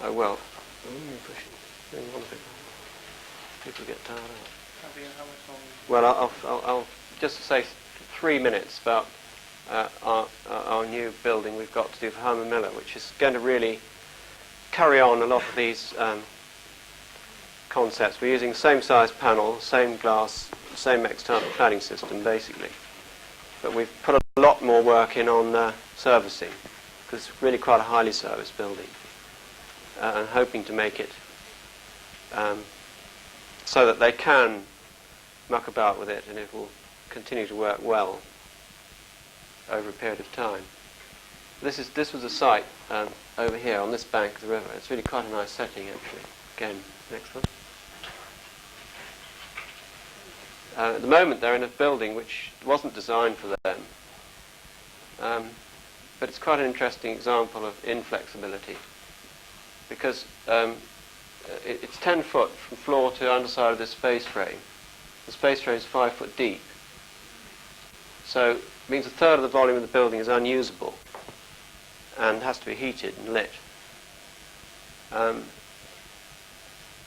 Oh well. Hang on a bit. People get tired out. Well, I'll just say 3 minutes about our new building we've got to do for Herman Miller, which is going to really carry on a lot of these concepts. We're using the same size panel, same glass, same external cladding system, basically. But we've put a lot more work in on servicing, because it's really quite a highly serviced building, and hoping to make it so that they can muck about with it and it will continue to work well over a period of time. This was a site over here on this bank of the river. It's really quite a nice setting, actually. Again, next one. At the moment they're in a building which wasn't designed for them, but it's quite an interesting example of inflexibility, because it's 10 foot from floor to underside of this space frame. The space frame is 5 foot deep, so it means a third of the volume of the building is unusable and has to be heated and lit.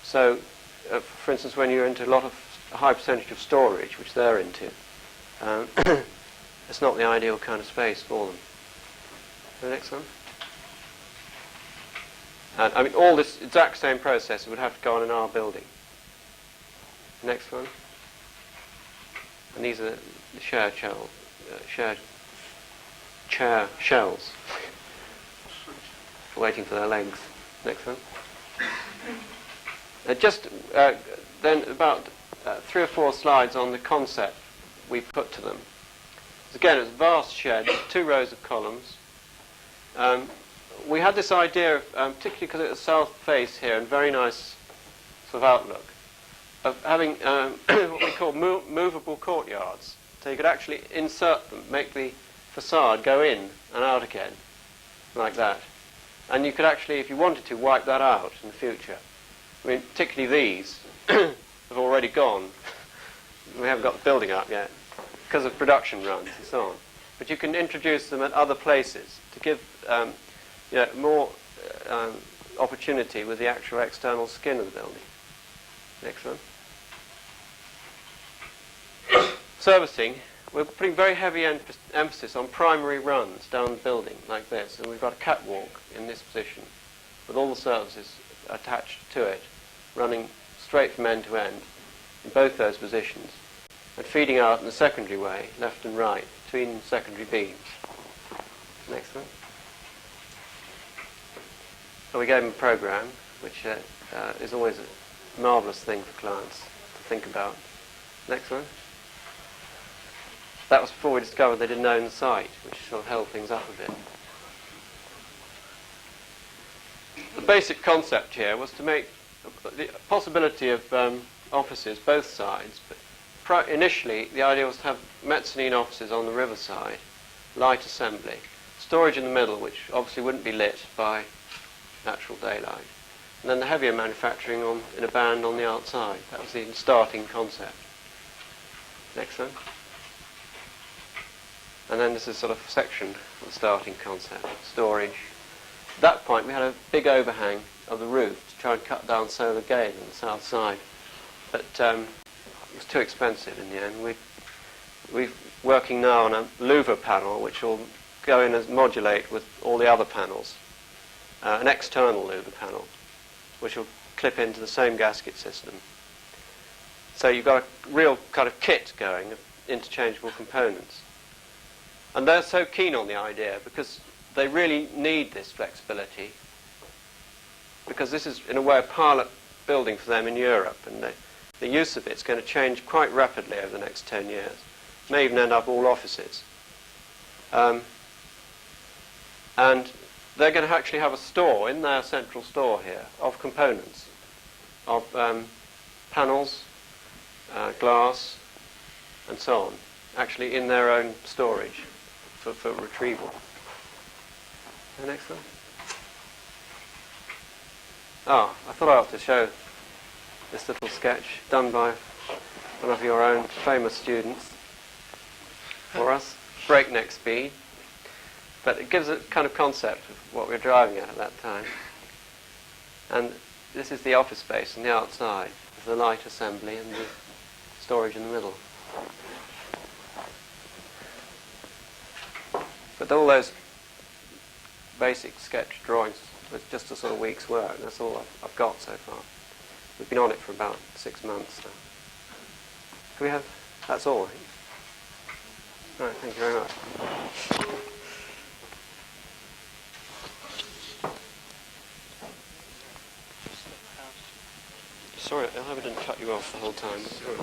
For instance, when you're into a high percentage of storage, which they're into, it's not the ideal kind of space for them. The next one. And I mean, all this exact same process would have to go on in our building. Next one. And these are the shared chair shells. Waiting for their legs. Next one. Then about 3 or 4 slides on the concept we put to them. Again, it's a vast shed, 2 rows of columns. We had this idea, particularly because it was south face here and very nice sort of outlook, of having what we call movable courtyards. So you could actually insert them, make the facade go in and out again, like that. And you could actually, if you wanted to, wipe that out in the future. I mean, particularly these have already gone. We haven't got the building up yet because of production runs and so on. But you can introduce them at other places to give more opportunity with the actual external skin of the building. Next one. Servicing. We're putting very heavy emphasis on primary runs down the building, like this. And we've got a catwalk in this position with all the services attached to it, running straight from end to end in both those positions, and feeding out in the secondary way, left and right, between secondary beams. Next one. So we gave them a program, which is always a marvellous thing for clients to think about. Next one. That was before we discovered they didn't own the site, which sort of held things up a bit. The basic concept here was to make the possibility of offices both sides, but initially the idea was to have mezzanine offices on the riverside, light assembly, storage in the middle, which obviously wouldn't be lit by natural daylight, and then the heavier manufacturing in a band on the outside. That was the starting concept. Next one. And then this is sort of a section of the starting concept, storage. At that point we had a big overhang of the roof to try and cut down solar gain on the south side, but it was too expensive in the end. We're working now on a louver panel which will go in and modulate with all the other panels, an external louver panel which will clip into the same gasket system. So you've got a real kind of kit going of interchangeable components. And they're so keen on the idea because they really need this flexibility, because this is, in a way, a pilot building for them in Europe, and the use of it's going to change quite rapidly over the next 10 years. May even end up all offices. And they're going to actually have a store in their central store here of components, of panels, glass, and so on, actually in their own storage for retrieval. The next one. Oh, I thought I ought to show this little sketch done by one of your own famous students for us, breakneck speed. But it gives a kind of concept of what we were driving at that time. And this is the office space on the outside, with the light assembly and the storage in the middle. But all those basic sketch drawings was just a sort of week's work. That's all I've got so far. We've been on it for about 6 months now. Can we have... That's all, I think. Right, thank you very much. Sorry, I hope I didn't cut you off the whole time. Sorry.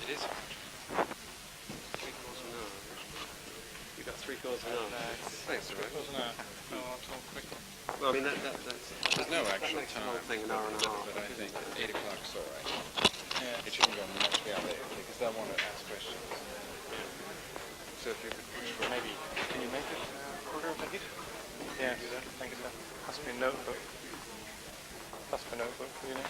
It is 3/4 of an hour. You've got 3/4 of an hour. Thanks, all right. 3/4 of an hour. No, I'll talk quickly. Well, I mean, that's... There's no actual makes the time. whole thing an hour and a half. But I think 8 o'clock's all right. Yeah. It shouldn't go much beyond that because they'll want to ask questions. So if you could push for Maybe. Can you make it quarter of a heat? Yeah, I think so. Has to be a notebook. That's my notebook, you know.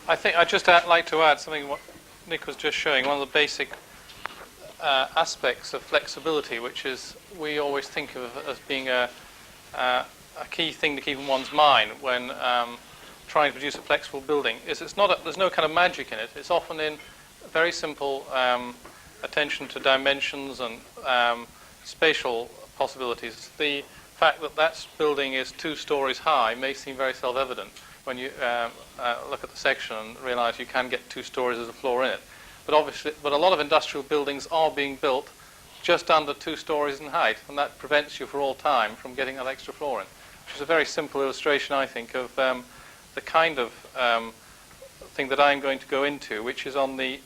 I think I'd just like to add something what Nick was just showing. One of the basic aspects of flexibility, which is we always think of as being a key thing to keep in one's mind when trying to produce a flexible building, is it's not there's no kind of magic in it. It's often in very simple attention to dimensions and spatial possibilities. The fact that that building is 2 stories high may seem very self-evident when you look at the section and realize you can get 2 stories as a floor in it. But obviously, a lot of industrial buildings are being built just under 2 stories in height, and that prevents you for all time from getting that extra floor in, which is a very simple illustration, I think, of the kind of thing that I'm going to go into, which is on the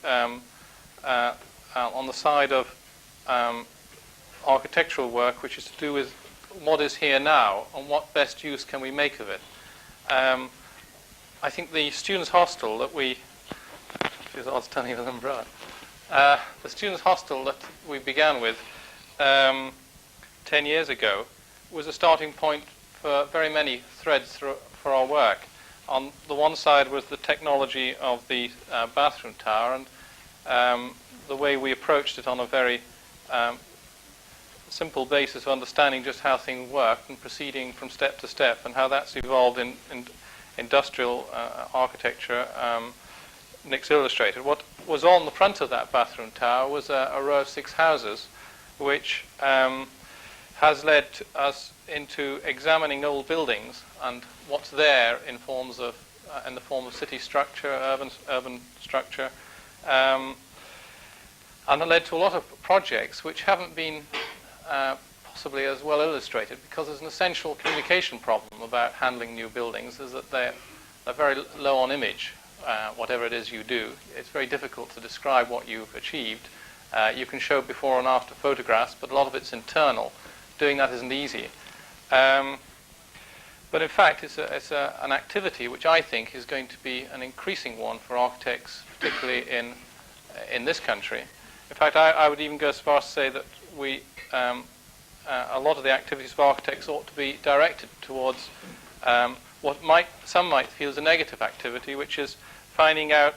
side of architectural work, which is to do with what is here now and what best use can we make of it. I think the students' hostel that we... She's always turning with an umbrella. The students' hostel that we began with 10 years ago was a starting point for very many threads for our work. On the one side was the technology of the bathroom tower and the way we approached it on a very simple basis of understanding just how things worked and proceeding from step to step, and how that's evolved in industrial architecture. Nick's illustrated. What was on the front of that bathroom tower was a row of 6 houses, which has led us into examining old buildings and what's there in the form of city structure, urban structure, and it led to a lot of projects which haven't been possibly as well illustrated, because there's an essential communication problem about handling new buildings, is that they're very low on image. Whatever it is you do, it's very difficult to describe what you've achieved. You can show before and after photographs, but a lot of it's internal. Doing that isn't easy. But in fact, it's an activity which I think is going to be an increasing one for architects, particularly in this country. In fact, I would even go as far as to say that a lot of the activities of architects ought to be directed towards what some might feel is a negative activity, which is finding out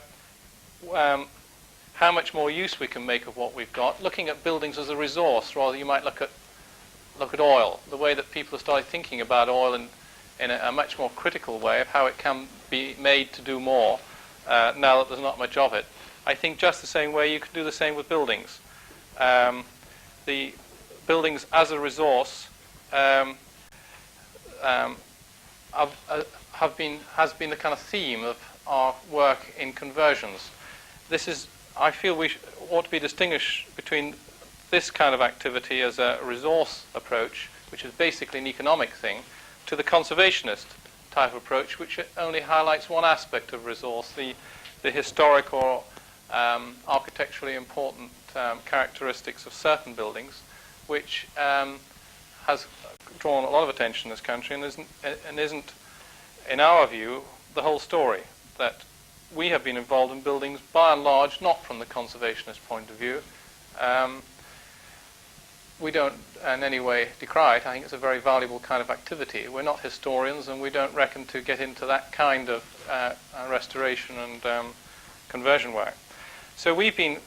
how much more use we can make of what we've got, looking at buildings as a resource, rather you might look at oil, the way that people have started thinking about oil in a much more critical way of how it can be made to do more now that there's not much of it. I think just the same way you can do the same with buildings. The buildings as a resource has been the kind of theme of our work in conversions. I feel we ought to be distinguished between this kind of activity as a resource approach, which is basically an economic thing, to the conservationist type of approach, which only highlights one aspect of resource, the historic or architecturally important characteristics of certain buildings, which has drawn a lot of attention in this country and isn't, in our view, the whole story. That we have been involved in buildings, by and large, not from the conservationist point of view, we don't in any way decry it. I think it's a very valuable kind of activity. We're not historians, and we don't reckon to get into that kind of restoration and conversion work. So we've been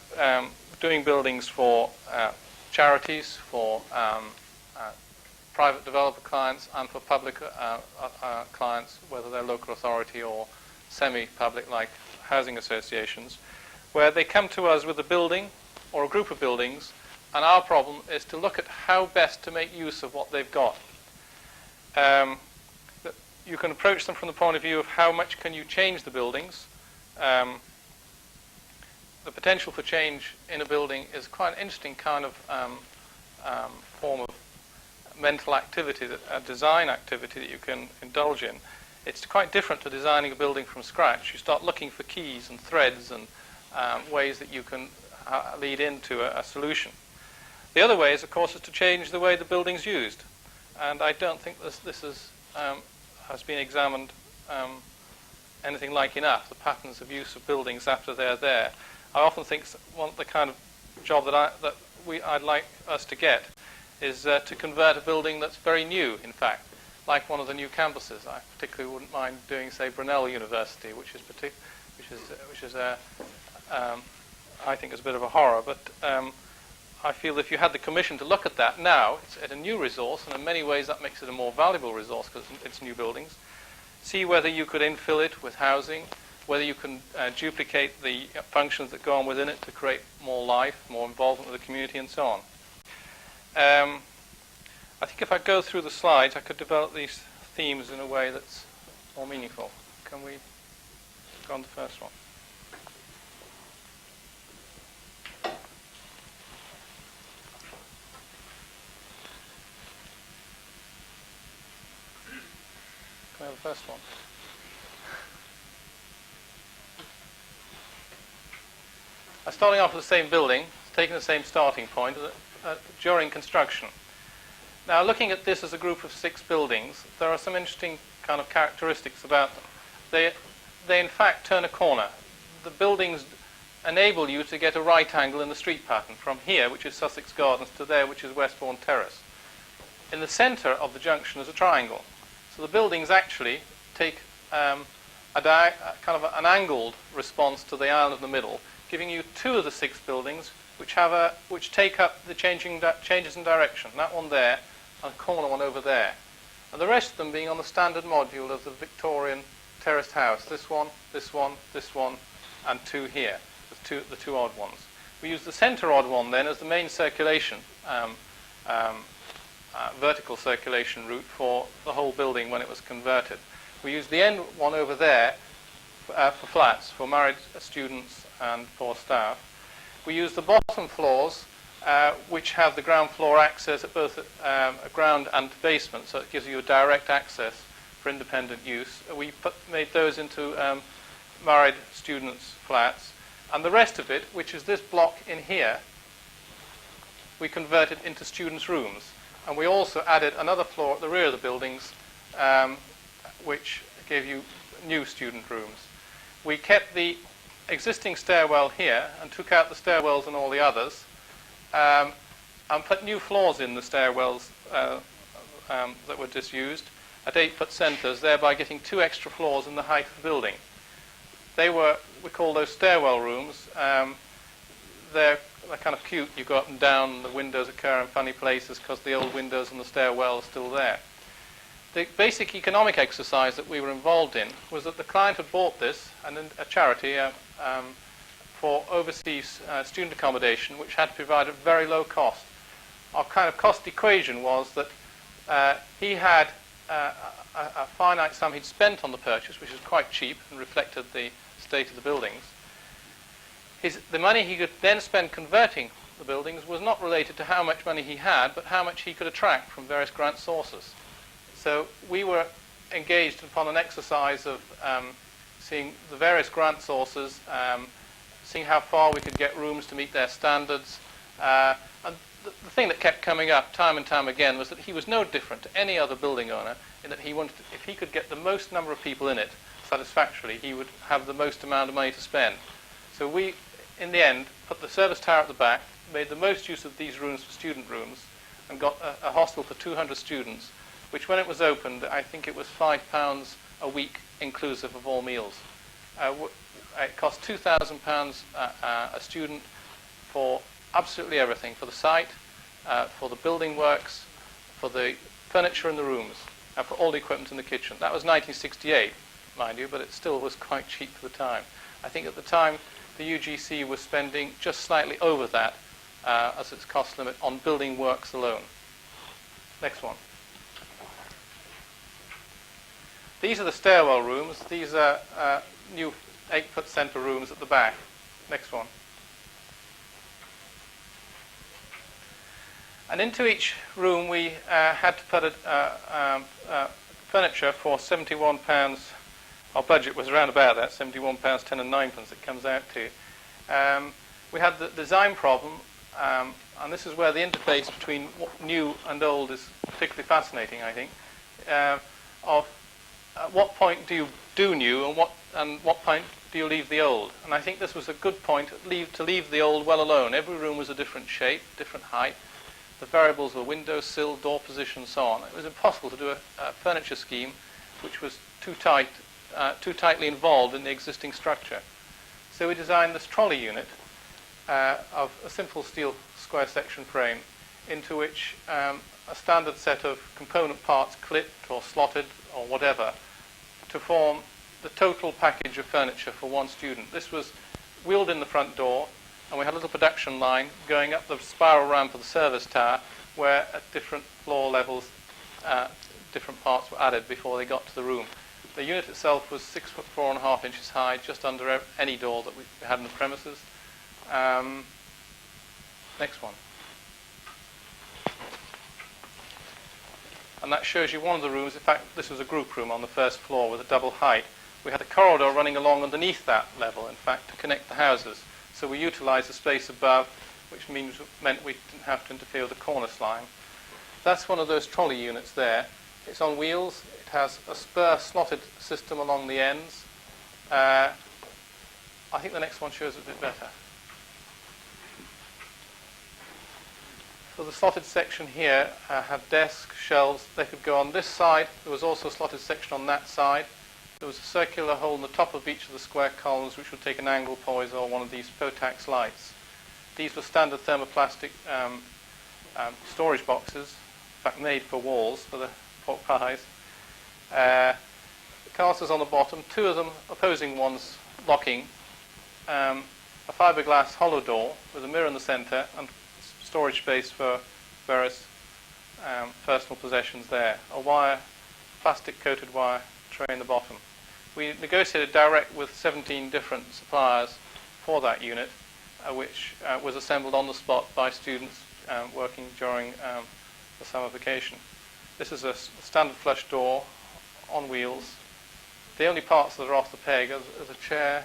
doing buildings for charities, for private developer clients, and for public clients, whether they're local authority or semi-public like housing associations, where they come to us with a building or a group of buildings, and our problem is to look at how best to make use of what they've got. You can approach them from the point of view of how much can you change the buildings. The potential for change in a building is quite an interesting kind of form of mental activity, design activity that you can indulge in. It's quite different to designing a building from scratch. You start looking for keys and threads and ways that you can lead into a solution. The other way, is, of course, is to change the way the building's used. And I don't think this has been examined anything like enough, the patterns of use of buildings after they're there. I often think the kind of job that I'd like us to get is to convert a building that's very new, in fact, like one of the new campuses. I particularly wouldn't mind doing, say, Brunel University, which is I think is a bit of a horror, but I feel if you had the commission to look at that now, it's at a new resource, and in many ways that makes it a more valuable resource because it's new buildings. See whether you could infill it with housing, whether you can duplicate the functions that go on within it to create more life, more involvement with the community, and so on. I think if I go through the slides, I could develop these themes in a way that's more meaningful. Can we go on the first one? Can I have the first one? Starting off with the same building, taking the same starting point during construction. Now, looking at this as a group of 6 buildings, there are some interesting kind of characteristics about them. They in fact turn a corner. The buildings enable you to get a right angle in the street pattern from here, which is Sussex Gardens, to there, which is Westbourne Terrace. In the centre of the junction is a triangle. So the buildings actually take kind of an angled response to the island in the middle, giving you 2 of the 6 buildings which take up the changes in direction. That one there, and a corner one over there. And the rest of them being on the standard module of the Victorian terraced house. This one, this one, this one, and 2 here, the two odd ones. We use the centre odd one then as the main circulation, vertical circulation route for the whole building when it was converted. We use the end one over there for flats, for married students and for staff. We use the bottom floors, which have the ground floor access at both ground and basement, so it gives you a direct access for independent use. We made those into married students' flats, and the rest of it, which is this block in here, we converted into students' rooms. And we also added another floor at the rear of the buildings, which gave you new student rooms. We kept the existing stairwell here and took out the stairwells and all the others, and put new floors in the stairwells that were disused at 8-foot centres, thereby getting 2 extra floors in the height of the building. We call those stairwell rooms. They're kind of cute. You go up and down, and the windows occur in funny places because the old windows in the stairwell are still there. The basic economic exercise that we were involved in was that the client had bought this, and a charity for overseas student accommodation, which had to provide at very low cost. Our kind of cost equation was that he had a finite sum he'd spent on the purchase, which was quite cheap and reflected the state of the buildings. The money he could then spend converting the buildings was not related to how much money he had, but how much he could attract from various grant sources. So we were engaged upon an exercise of seeing the various grant sources, seeing how far we could get rooms to meet their standards. And the thing that kept coming up time and time again was that he was no different to any other building owner in that he wanted to, if he could get the most number of people in it satisfactorily, he would have the most amount of money to spend. So we, in the end, put the service tower at the back, made the most use of these rooms for student rooms, and got a hostel for 200 students, which when it was opened, I think it was £5 a week inclusive of all meals. It cost £2,000 a student for absolutely everything, for the site, for the building works, for the furniture in the rooms, and for all the equipment in the kitchen. That was 1968, mind you, but it still was quite cheap for the time. I think at the time the UGC was spending just slightly over that as its cost limit on building works alone. Next one. These are the stairwell rooms. These are new 8-foot centre rooms at the back. Next one. And into each room we had to put furniture for £71. Our budget was around about that, £71.10 and 9p it comes out to. We had the design problem, and this is where the interface between new and old is particularly fascinating, I think, of at what point do you do new and what point do you leave the old? And I think this was a good point to leave the old well alone. Every room was a different shape, different height. The variables were window, sill, door position, and so on. It was impossible to do a furniture scheme which was too tightly involved in the existing structure. So we designed this trolley unit of a simple steel square section frame into which a standard set of component parts clipped or slotted or whatever to form the total package of furniture for one student. This was wheeled in the front door, and we had a little production line going up the spiral ramp of the service tower where at different floor levels different parts were added before they got to the room. The unit itself was 6 foot 4.5 inches high, just under any door that we had in the premises. Next one. And that shows you one of the rooms. In fact, this was a group room on the first floor with a double height. We had a corridor running along underneath that level, in fact, to connect the houses. So we utilised the space above, which meant we didn't have to interfere with the cornice line. That's one of those trolley units there. It's on wheels. It has a spur slotted system along the ends. I think the next one shows it a bit better. So the slotted section here had desks, shelves. They could go on this side. There was also a slotted section on that side. There was a circular hole in the top of each of the square columns which would take an angle poise or one of these Potax lights. These were standard thermoplastic storage boxes, in fact made for walls for the pork pies. The casters on the bottom, two of them opposing ones locking, a fiberglass hollow door with a mirror in the centre and storage space for various personal possessions there. A wire, plastic coated wire tray in the bottom. We negotiated direct with 17 different suppliers for that unit, which was assembled on the spot by students working during the summer vacation. This is a standard flush door on wheels. The only parts that are off the peg are the chair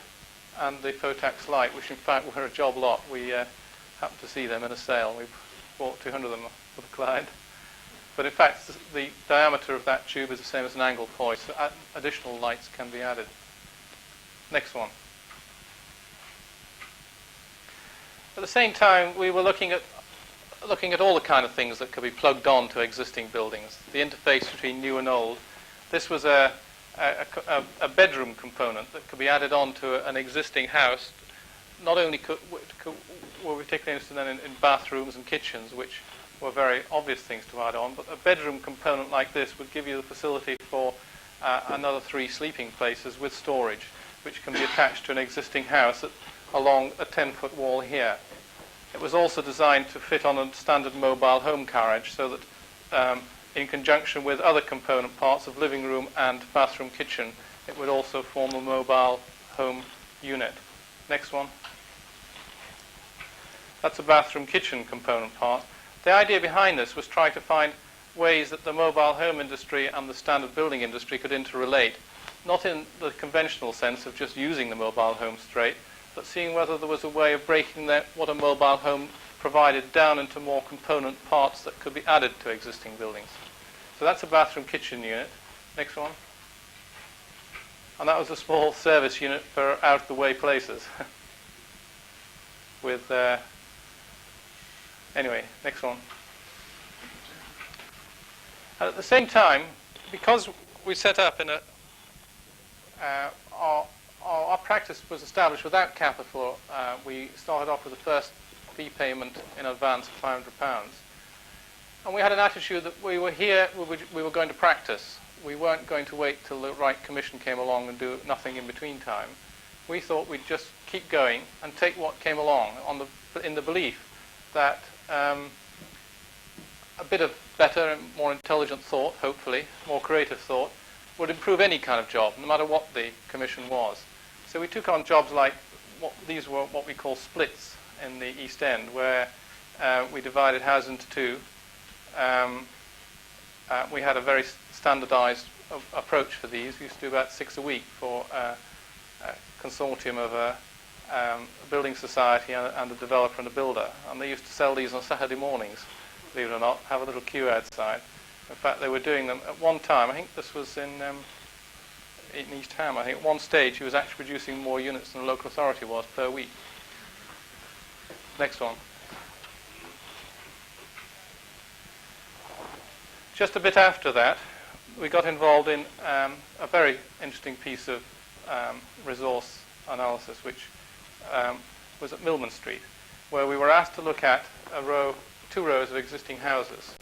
and the Potax light, which in fact were a job lot. We happened to see them in a sale. We bought 200 of them for the client. But in fact, the diameter of that tube is the same as an angle poise, so additional lights can be added. Next one. At the same time, we were looking at all the kind of things that could be plugged on to existing buildings, the interface between new and old. This was a bedroom component that could be added on to an existing house. Not only were we particularly interested then in bathrooms and kitchens, which were very obvious things to add on, but a bedroom component like this would give you the facility for another 3 sleeping places with storage, which can be attached to an existing house along a 10-foot wall here. It was also designed to fit on a standard mobile home carriage so that in conjunction with other component parts of living room and bathroom kitchen, it would also form a mobile home unit. Next one. That's a bathroom kitchen component part. The idea behind this was trying to find ways that the mobile home industry and the standard building industry could interrelate, not in the conventional sense of just using the mobile home straight, but seeing whether there was a way of breaking what a mobile home provided down into more component parts that could be added to existing buildings. So that's a bathroom kitchen unit. Next one. And that was a small service unit for out-of-the-way places. With anyway, next one. And at the same time, because we set up in our practice was established without capital, we started off with the first fee payment in advance of £500. And we had an attitude that we were here, we were going to practice. We weren't going to wait till the right commission came along and do nothing in between time. We thought we'd just keep going and take what came along in the belief that a bit of better and more intelligent thought, hopefully, more creative thought, would improve any kind of job, no matter what the commission was. So we took on jobs like, these were what we call splits in the East End, where we divided houses into two. We had a very standardized approach for these. We used to do about 6 a week for a consortium of a building society and a developer and a builder. And they used to sell these on Saturday mornings, believe it or not, have a little queue outside. In fact, they were doing them at one time. I think this was in East Ham. I think at one stage he was actually producing more units than the local authority was per week. Next one. Just a bit after that, we got involved in a very interesting piece of resource analysis, which was at Millman Street, where we were asked to look at 2 rows of existing houses.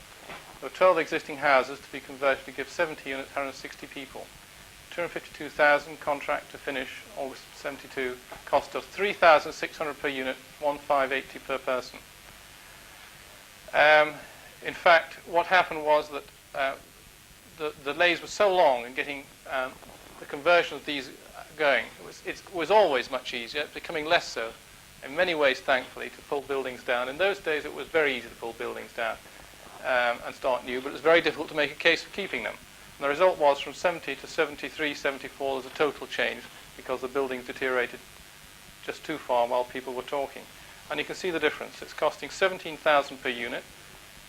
There were 12 existing houses to be converted to give 70 units, 160 people. 252,000 contract to finish, August 72, cost of 3,600 per unit, 1,580 per person. In fact, what happened was that the delays were so long in getting the conversion of these going. It was always much easier, becoming less so, in many ways, thankfully, to pull buildings down. In those days, it was very easy to pull buildings down and start new, but it was very difficult to make a case for keeping them. And the result was from 70 to 73, 74, there was a total change because the buildings deteriorated just too far while people were talking. And you can see the difference. It's costing 17,000 per unit.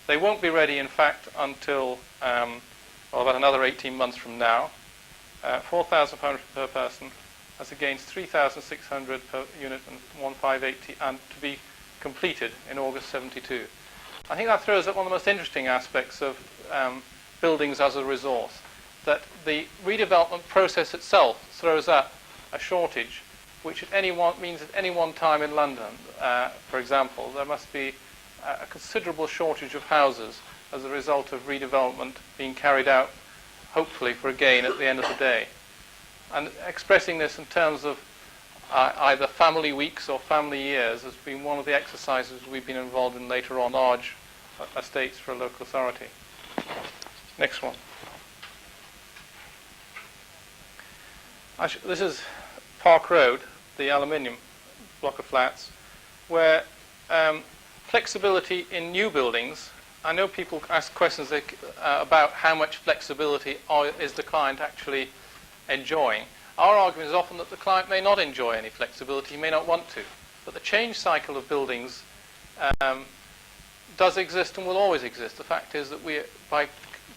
They won't be ready, in fact, until about another 18 months from now. 4,500 per person, as against 3,600 per unit and 1,580, and to be completed in August 72. I think that throws up one of the most interesting aspects of buildings as a resource, that the redevelopment process itself throws up a shortage, which means at any one time in London, for example, there must be a considerable shortage of houses as a result of redevelopment being carried out, hopefully for a gain at the end of the day. And expressing this in terms of either family weeks or family years has been one of the exercises we've been involved in later on, large estates for a local authority. Next one. This is Park Road, the aluminium block of flats, where flexibility in new buildings, I know people ask questions about how much flexibility is the client actually enjoying. Our argument is often that the client may not enjoy any flexibility, he may not want to. But the change cycle of buildings does exist and will always exist. The fact is that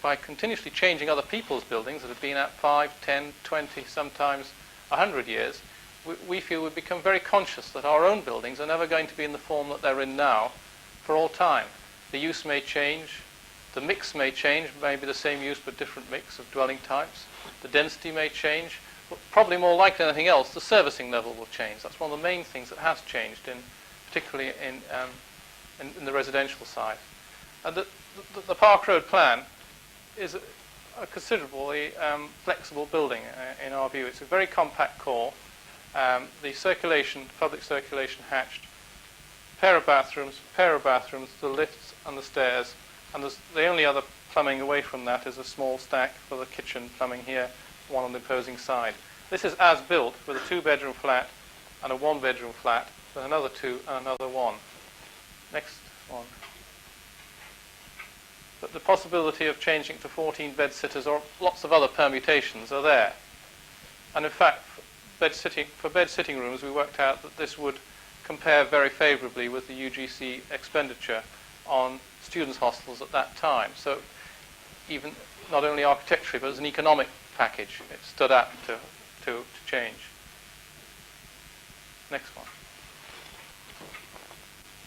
by continuously changing other people's buildings that have been at 5, 10, 20, sometimes 100 years, we feel we've become very conscious that our own buildings are never going to be in the form that they're in now for all time. The use may change, the mix may change, maybe the same use but different mix of dwelling types. The density may change, but probably more likely than anything else, the servicing level will change. That's one of the main things that has changed, particularly in the residential side. And the Park Road plan is a considerably flexible building in our view. It's a very compact core. The public circulation hatched, pair of bathrooms, the lifts and the stairs, and the only other plumbing away from that is a small stack for the kitchen plumbing here, one on the opposing side. This is as built with a 2-bedroom flat and a 1-bedroom flat with another 2 and another 1. Next one. But the possibility of changing to 14 bed sitters or lots of other permutations are there. And in fact, for bed sitting rooms, we worked out that this would compare very favourably with the UGC expenditure on students' hostels at that time. So even not only architecturally, but as an economic package, it stood up to change. Next one.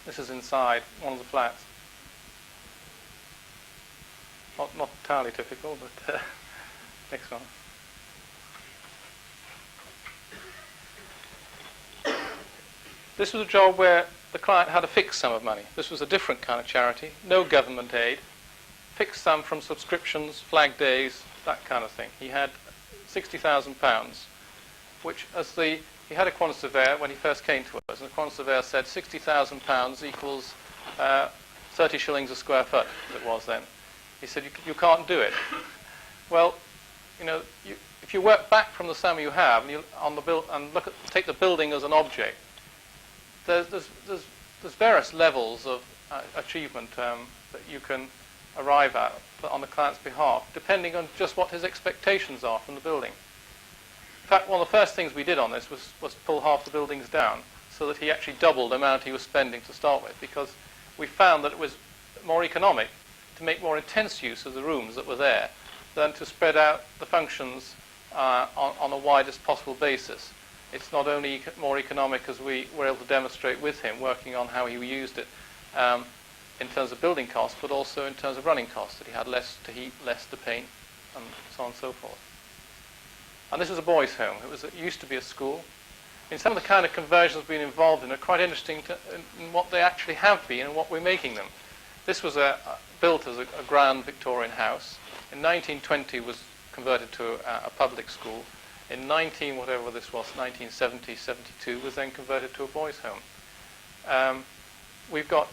This is inside one of the flats. Not entirely typical, but next one. This was a job where the client had a fixed sum of money. This was a different kind of charity, no government aid, fixed sum from subscriptions, flag days, that kind of thing. He had £60,000, which he had a quantity surveyor when he first came to us, and the quantity surveyor said £60,000 equals 30 shillings a square foot, as it was then. He said, you can't do it. Well, if you work back from the sum you have and take the building as an object, there's various levels of achievement that you can arrive at on the client's behalf, depending on just what his expectations are from the building. In fact, one of the first things we did on this was pull half the buildings down so that he actually doubled the amount he was spending to start with, because we found that it was more economic to make more intense use of the rooms that were there than to spread out the functions on the widest possible basis. It's not only more economic, as we were able to demonstrate with him, working on how he used it in terms of building costs, but also in terms of running costs, that he had less to heat, less to paint, and so on and so forth. And this was a boys' home. It used to be a school. Some of the kind of conversions we've been involved in are quite interesting in what they actually have been and what we're making them. This was built as a grand Victorian house. In 1920 was converted to a public school. In 1970, 72 was then converted to a boys' home. We've got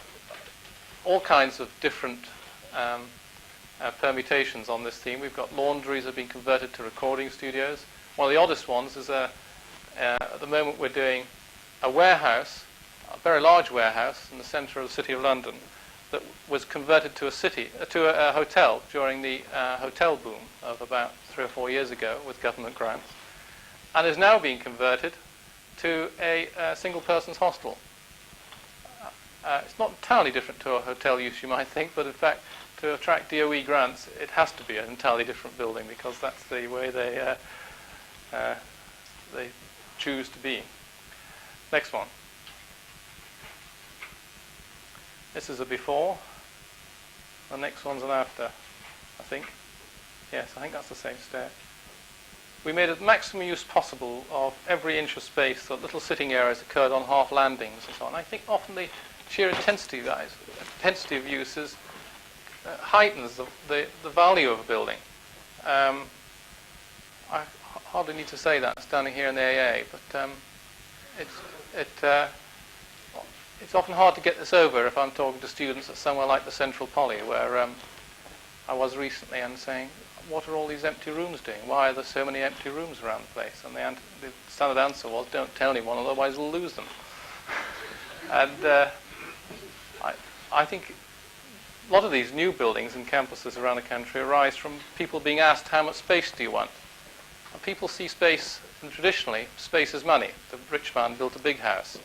all kinds of different permutations on this theme. We've got laundries that have been converted to recording studios. One of the oddest ones is at the moment we're doing a warehouse, a very large warehouse in the centre of the City of London, that was converted to a hotel during the hotel boom of about 3 or 4 years ago with government grants, and is now being converted to a single-person's hostel. It's not entirely different to a hotel use, you might think, but in fact, to attract DOE grants, it has to be an entirely different building, because that's the way they choose to be. Next one. This is a before. The next one's an after, I think. Yes, I think that's the same stair. We made a maximum use possible of every inch of space, so little sitting areas occurred on half landings and so on. I think often the sheer intensity of use heightens the value of a building. I hardly need to say that standing here in the AA, but it's often hard to get this over if I'm talking to students at somewhere like the Central Poly, where I was recently, and saying, what are all these empty rooms doing? Why are there so many empty rooms around the place? And the standard answer was, don't tell anyone, otherwise we'll lose them. And I think a lot of these new buildings and campuses around the country arise from people being asked, how much space do you want? And people see space, and traditionally, space is money. The rich man built a big house.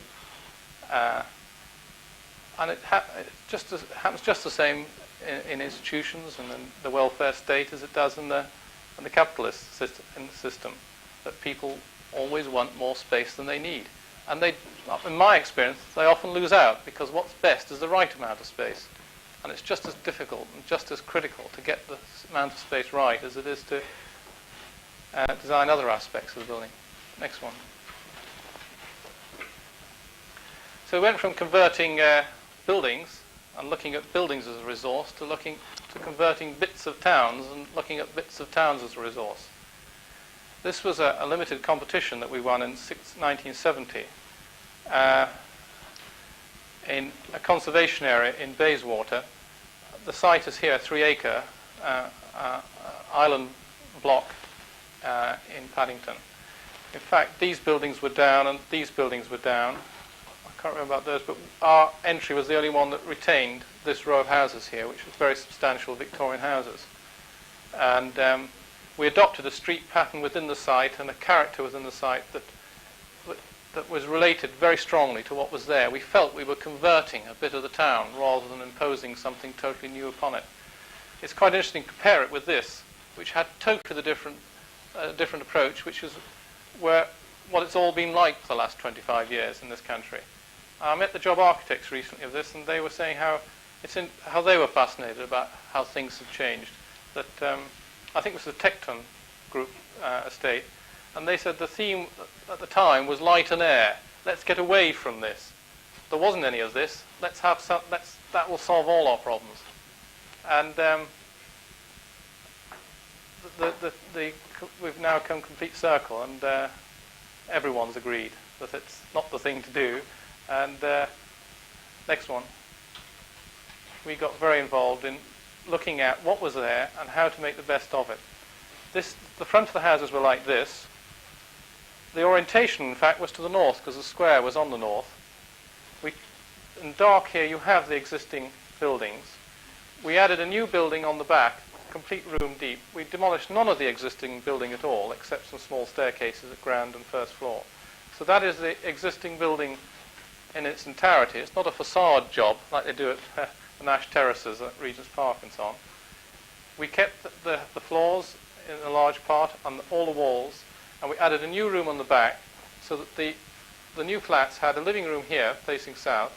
And it happens just the same in institutions and in the welfare state as it does in the capitalist system, that people always want more space than they need. And in my experience, they often lose out, because what's best is the right amount of space. And it's just as difficult and just as critical to get the amount of space right as it is to design other aspects of the building. Next one. So we went from converting buildings and looking at buildings as a resource to converting bits of towns and looking at bits of towns as a resource. This was a limited competition that we won in 1970 in a conservation area in Bayswater. The site is here, 3-acre island block in Paddington. In fact, these buildings were down and these buildings were down. I can't remember about those, but our entry was the only one that retained this row of houses here, which was very substantial Victorian houses. And we adopted a street pattern within the site and a character within the site that was related very strongly to what was there. We felt we were converting a bit of the town rather than imposing something totally new upon it. It's quite interesting to compare it with this, which had totally the different approach, which is what it's all been like for the last 25 years in this country. I met the job architects recently of this, and they were saying how they were fascinated about how things have changed. that I think it was the Tecton Group estate, and they said the theme at the time was light and air. Let's get away from this. There wasn't any of this. Let's have some. That will solve all our problems. And we've now come complete circle, and everyone's agreed that it's not the thing to do. And next one, we got very involved in looking at what was there and how to make the best of it. The front of the houses were like this. The orientation, in fact, was to the north because the square was on the north. In dark here, you have the existing buildings. We added a new building on the back, complete room deep. We demolished none of the existing building at all, except some small staircases at ground and first floor. So that is the existing building in its entirety. It's not a facade job like they do at the Nash Terraces at Regent's Park and so on. We kept the floors in a large part and all the walls, and we added a new room on the back so that the new flats had a living room here facing south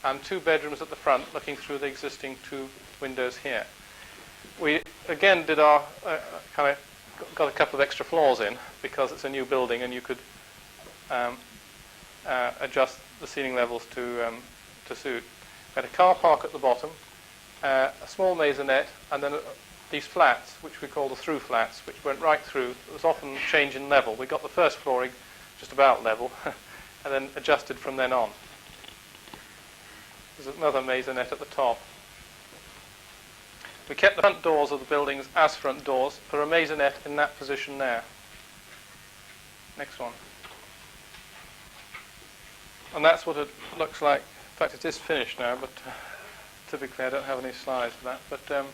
and 2 bedrooms at the front looking through the existing 2 windows here. We again did our got a couple of extra floors in because it's a new building and you could adjust the ceiling levels to suit. We had a car park at the bottom, a small maisonette, and then these flats, which we call the through flats, which went right through. It was often change in level. We got the first flooring just about level, and then adjusted from then on. There's another maisonette at the top. We kept the front doors of the buildings as front doors for a maisonette in that position there. Next one. And that's what it looks like. In fact, it is finished now, but typically I don't have any slides for that. But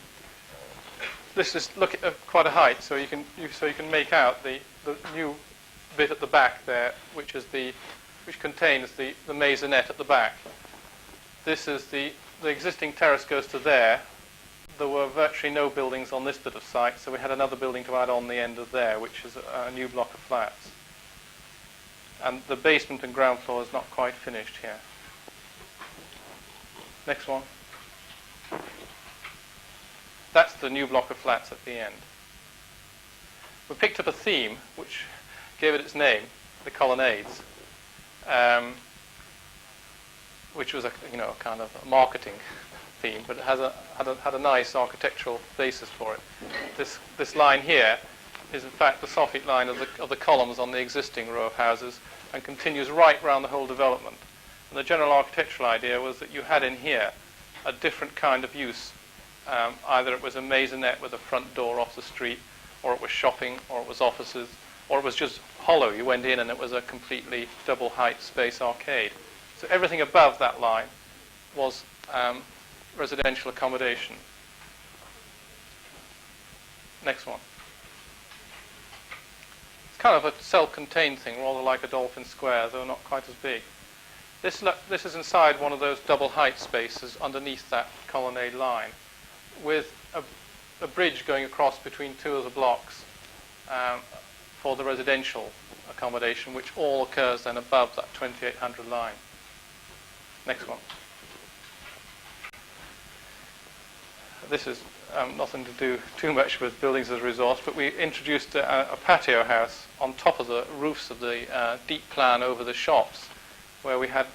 this is quite a height, so you can make out the new bit at the back there, which contains the maisonette at the back. This is the existing terrace goes to there. There were virtually no buildings on this bit of site, so we had another building to add on the end of there, which is a new block of flats. And the basement and ground floor is not quite finished here. Next one. That's the new block of flats at the end. We picked up a theme which gave it its name, the colonnades, which was a kind of a marketing theme, but it had a nice architectural basis for it. This line here is in fact the soffit line of the columns on the existing row of houses and continues right round the whole development. And the general architectural idea was that you had in here a different kind of use. Either it was a maisonette with a front door off the street, or it was shopping, or it was offices, or it was just hollow. You went in and it was a completely double height space arcade. So everything above that line was residential accommodation. Next one. It's kind of a self-contained thing, rather like a Dolphin Square, though not quite as big. This is inside one of those double height spaces underneath that colonnade line, with a bridge going across between 2 of the blocks for the residential accommodation, which all occurs then above that 2800 line. Next one. This is nothing to do too much with buildings as a resource, but we introduced a patio house on top of the roofs of the deep plan over the shops, where we had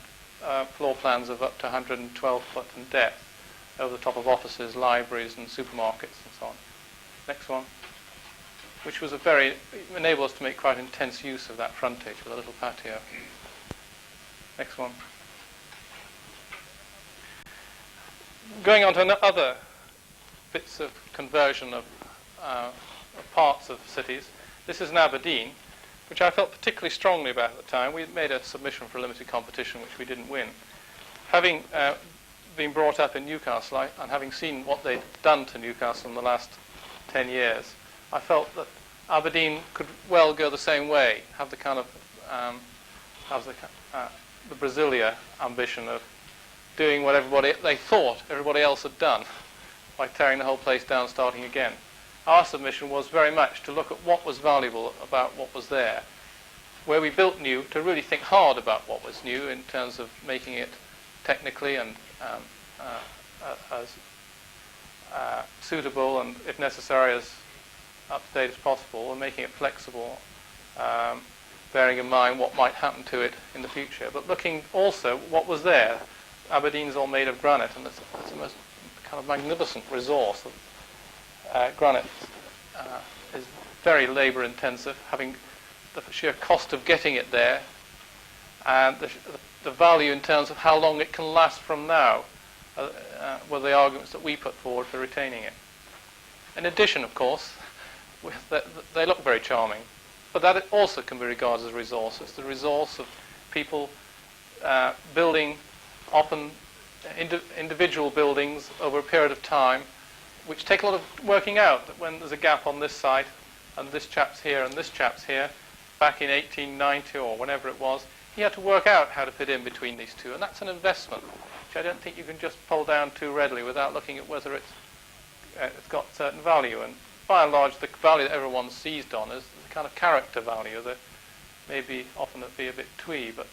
floor plans of up to 112 foot in depth over the top of offices, libraries and supermarkets and so on. Next one. Which was enabled us to make quite intense use of that frontage with a little patio. Next one. Going on to other bits of conversion of parts of cities. This is in Aberdeen, which I felt particularly strongly about at the time. We made a submission for a limited competition, which we didn't win. Having been brought up in Newcastle and having seen what they'd done to Newcastle in the last 10 years, I felt that Aberdeen could well go the same way, have the kind of the Brasilia ambition of doing what they thought everybody else had done, by tearing the whole place down, starting again. Our submission was very much to look at what was valuable about what was there, where we built new, to really think hard about what was new in terms of making it technically and suitable and, if necessary, as up to date as possible, and making it flexible, bearing in mind what might happen to it in the future. But looking also what was there. Aberdeen's all made of granite, and it's the most kind of magnificent resource. Granite is very labour intensive, having the sheer cost of getting it there, and the value in terms of how long it can last from now were the arguments that we put forward for retaining it. In addition, of course, they look very charming, but that also can be regarded as a resource. It's the resource of people building often individual buildings over a period of time, which take a lot of working out. That when there's a gap on this site, and this chap's here and this chap's here, back in 1890 or whenever it was, he had to work out how to fit in between these two, and that's an investment which I don't think you can just pull down too readily without looking at whether it's got certain value. And by and large, the value that everyone's seized on is the kind of character value that maybe often be a bit twee, but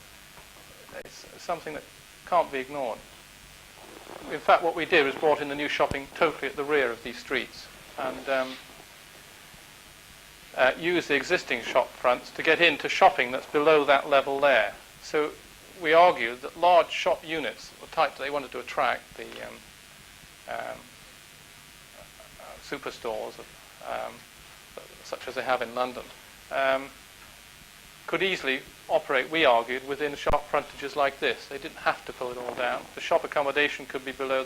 it's something that can't be ignored. In fact, what we did was brought in the new shopping totally at the rear of these streets, and used the existing shop fronts to get into shopping that's below that level there. So we argued that large shop units, the type that they wanted to attract, the superstores, such as they have in London, could easily operate, we argued, within shop frontages like this. They didn't have to pull it all down. The shop accommodation could be below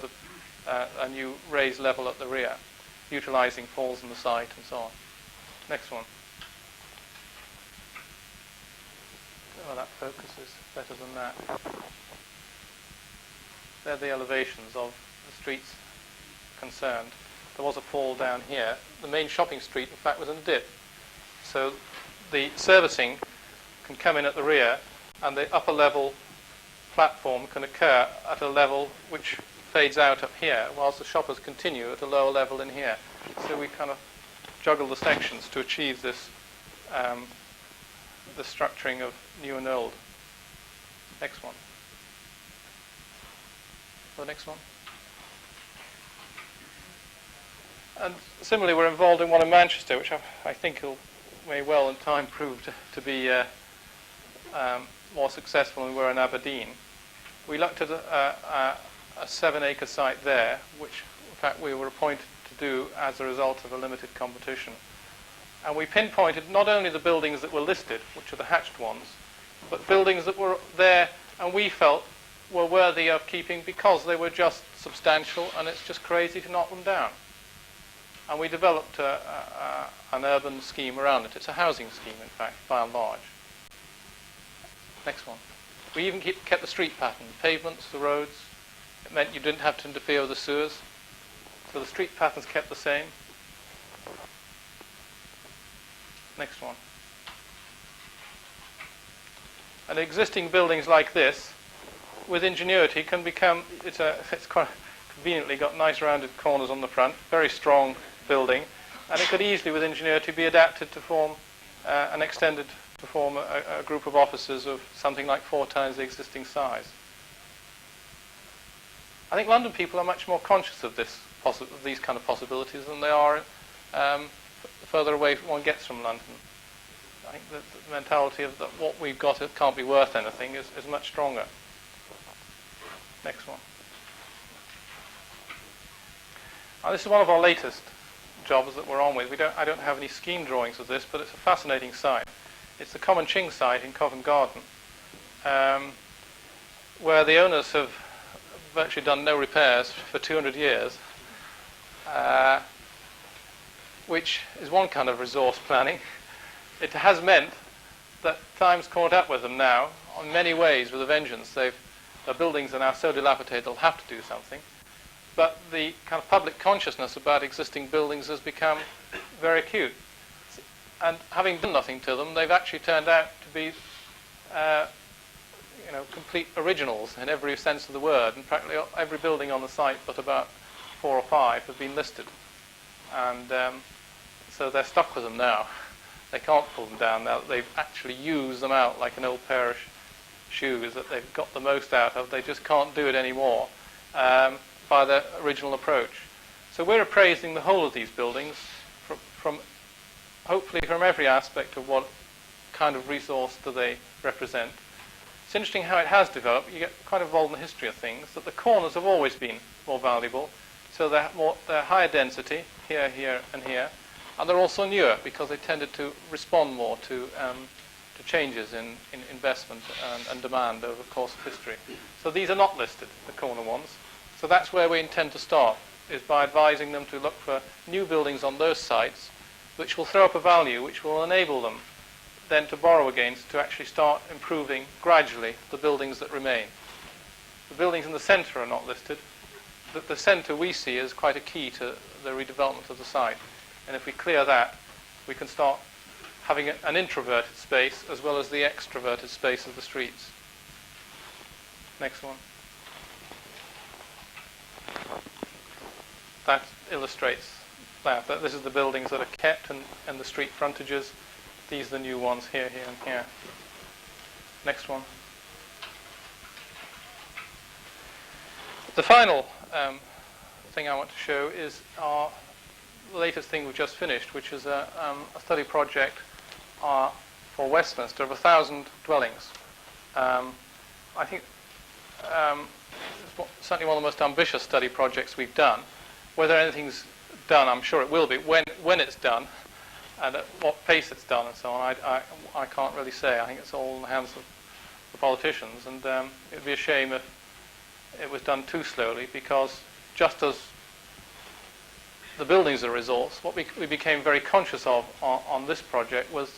a new raised level at the rear, utilising falls in the site and so on. Next one. Oh, that focuses better than that. They're the elevations of the streets concerned. There was a fall down here. The main shopping street, in fact, was in a dip. So the servicing can come in at the rear, and the upper level platform can occur at a level which fades out up here, whilst the shoppers continue at a lower level in here. So we kind of juggle the sections to achieve this the structuring of new and old. Next one. The next one. And similarly, we're involved in one in Manchester, which I think may well in time prove to be more successful than we were in Aberdeen. We looked at a 7-acre site there, which in fact we were appointed to do as a result of a limited competition. And we pinpointed not only the buildings that were listed, which are the hatched ones, but buildings that were there and we felt were worthy of keeping because they were just substantial, and it's just crazy to knock them down. And we developed an urban scheme around it. It's a housing scheme, in fact, by and large. Next one. We even kept the street pattern, pavements, the roads. It meant you didn't have to interfere with the sewers. So the street patterns kept the same. Next one. And existing buildings like this, with ingenuity, can become, it's quite conveniently got nice rounded corners on the front, very strong building, and it could easily, with ingenuity, be adapted to form to form a group of offices of something like 4 times the existing size. I think London people are much more conscious of these kind of possibilities than they are further away one gets from London. I think the mentality of that what we've got it can't be worth anything is much stronger. Next one. Now, this is one of our latest jobs that we're on with. I don't have any scheme drawings of this, but it's a fascinating site. It's the Common Ching site in Covent Garden, where the owners have virtually done no repairs for 200 years, which is one kind of resource planning. It has meant that time's caught up with them now, in many ways, with a vengeance. Their buildings are now so dilapidated they'll have to do something. But the kind of public consciousness about existing buildings has become very acute. And having done nothing to them, they've actually turned out to be complete originals in every sense of the word. And practically every building on the site, but about 4 or 5, have been listed. And so they're stuck with them now. They can't pull them down now that they've actually used them out like an old pair of shoes that they've got the most out of. They just can't do it anymore by their original approach. So we're appraising the whole of these buildings hopefully from every aspect of what kind of resource do they represent. It's interesting how it has developed. You get quite involved in the history of things, that the corners have always been more valuable. So they're higher density, here, here, and here. And they're also newer because they tended to respond more to changes in investment and demand over the course of history. So these are not listed, the corner ones. So that's where we intend to start, is by advising them to look for new buildings on those sites which will throw up a value which will enable them then to borrow against to actually start improving gradually the buildings that remain. The buildings in the centre are not listed. The centre we see as quite a key to the redevelopment of the site. And if we clear that, we can start having an introverted space as well as the extroverted space of the streets. Next one. That illustrates that. This is the buildings that are kept and the street frontages. These are the new ones here, here, and here. Next one. The final thing I want to show is our latest thing we've just finished, which is a study project for Westminster of 1,000 dwellings. I think it's certainly one of the most ambitious study projects we've done. Whether anything's done, I'm sure it will be. When it's done, and at what pace it's done, and so on, I can't really say. I think it's all in the hands of the politicians, and it would be a shame if it was done too slowly, because just as the buildings are a resource, what we became very conscious of on this project was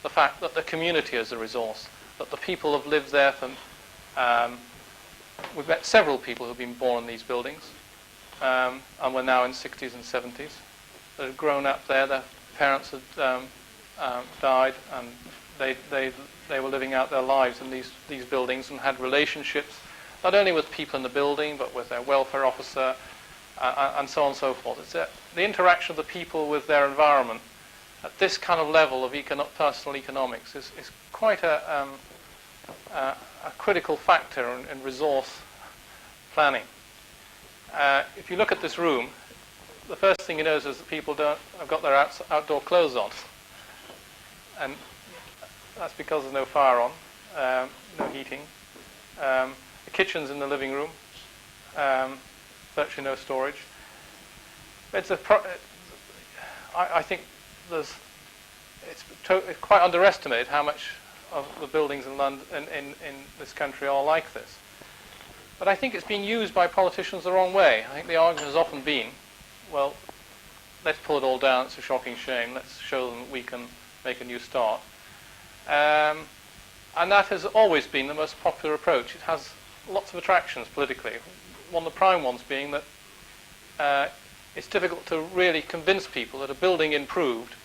the fact that the community is a resource, that the people have lived there from... we've met several people who've been born in these buildings, and we're now in 60s and 70s. They've grown up there, their parents had died, and they were living out their lives in these buildings and had relationships, not only with people in the building, but with their welfare officer, and so on and so forth. It's the interaction of the people with their environment at this kind of level of personal economics is quite a critical factor in resource planning. If you look at this room, the first thing you notice is that people have got their outdoor clothes on, and that's because there's no fire on, no heating. The kitchen's in the living room, virtually no storage. I think it's quite underestimated how much of the buildings in London, in this country, are like this. But I think it's being used by politicians the wrong way. I think the argument has often been, well, let's pull it all down, it's a shocking shame, let's show them that we can make a new start. And that has always been the most popular approach. It has lots of attractions politically. One of the prime ones being that it's difficult to really convince people that a building improved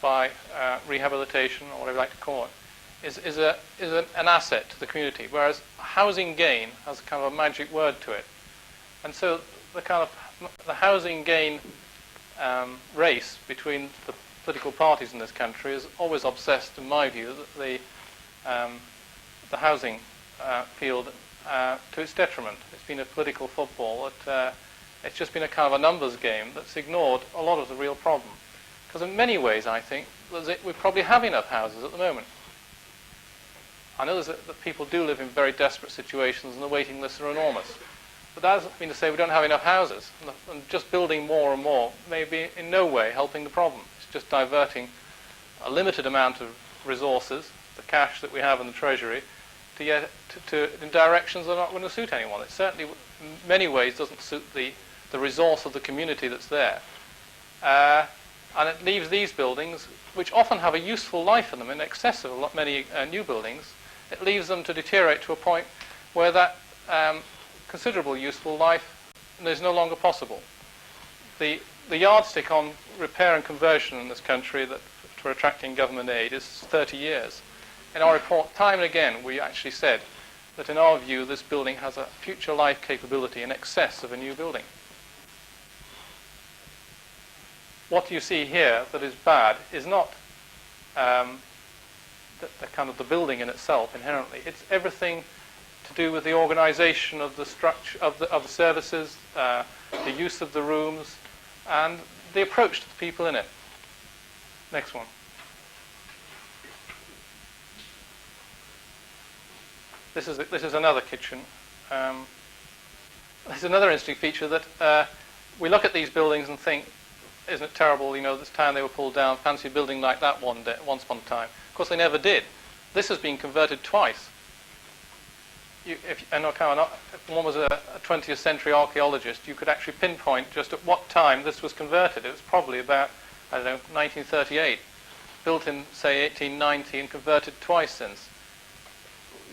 by rehabilitation, or whatever you like to call it, is an asset to the community, whereas housing gain has kind of a magic word to it. And so the housing gain race between the political parties in this country is always obsessed, in my view, that the housing field to its detriment. It's been a political football that it's just been a kind of a numbers game that's ignored a lot of the real problem. Because in many ways, I think, we probably have enough houses at the moment. I know that people do live in very desperate situations and the waiting lists are enormous. But that doesn't mean to say we don't have enough houses. And just building more and more may be in no way helping the problem. It's just diverting a limited amount of resources, the cash that we have in the Treasury, in directions that are not going to suit anyone. It certainly, in many ways, doesn't suit the resource of the community that's there. And it leaves these buildings, which often have a useful life in them, in excess of many new buildings, it leaves them to deteriorate to a point where that considerable useful life is no longer possible. The yardstick on repair and conversion in this country that for attracting government aid is 30 years. In our report, time and again, we actually said that in our view, this building has a future life capability in excess of a new building. What you see here that is bad is not the kind of the building in itself inherently. It's everything to do with the organisation of the structure of the services, the use of the rooms, the and the approach to the people in it. Next one. This is another kitchen. This is another interesting feature that we look at these buildings and think, isn't it terrible, this town they were pulled down, fancy a building like that once upon a time. Of course they never did. This has been converted twice. If one was a 20th century archaeologist, you could actually pinpoint just at what time this was converted. It was probably about, 1938. Built in, say, 1890 and converted twice since.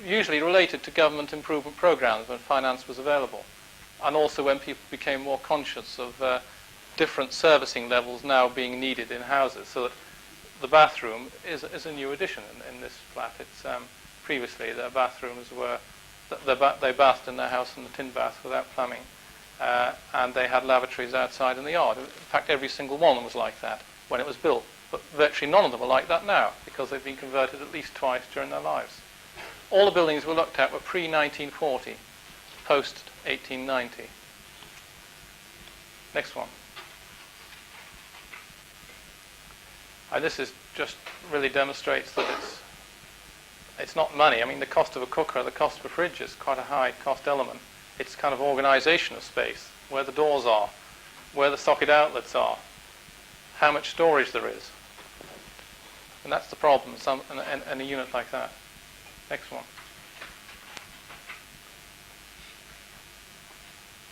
Usually related to government improvement programs when finance was available. And also when people became more conscious of different servicing levels now being needed in houses. So that the bathroom is a new addition in this flat. It's previously their bathrooms were, they bathed in their house in the tin bath without plumbing. And they had lavatories outside in the yard. In fact, every single one was like that when it was built. But virtually none of them are like that now, because they've been converted at least twice during their lives. All the buildings we looked at were pre-1940, post-1890. Next one. And this is just really demonstrates that it's not money. I mean, the cost of a cooker, the cost of a fridge is quite a high cost element. It's kind of organisation of space, where the doors are, where the socket outlets are, how much storage there is. And that's the problem in a unit like that. Next one.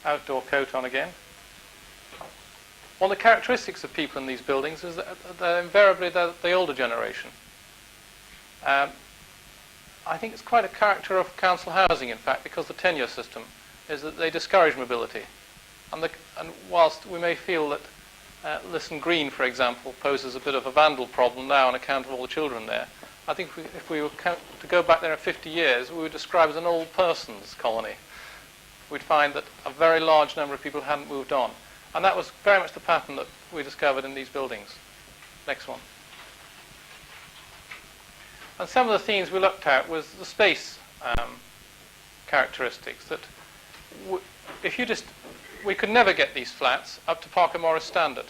Outdoor coat on again. One of the characteristics of people in these buildings is that they're invariably the older generation. I think it's quite a character of council housing, in fact, because the tenure system is that they discourage mobility. And whilst we may feel that Lisson Green, for example, poses a bit of a vandal problem now on account of all the children there, I think if we were to go back there in 50 years, we would describe it as an old person's colony. We'd find that a very large number of people hadn't moved on. And that was very much the pattern that we discovered in these buildings. Next one. And some of the themes we looked at was the space characteristics. That we could never get these flats up to Parker Morris standard.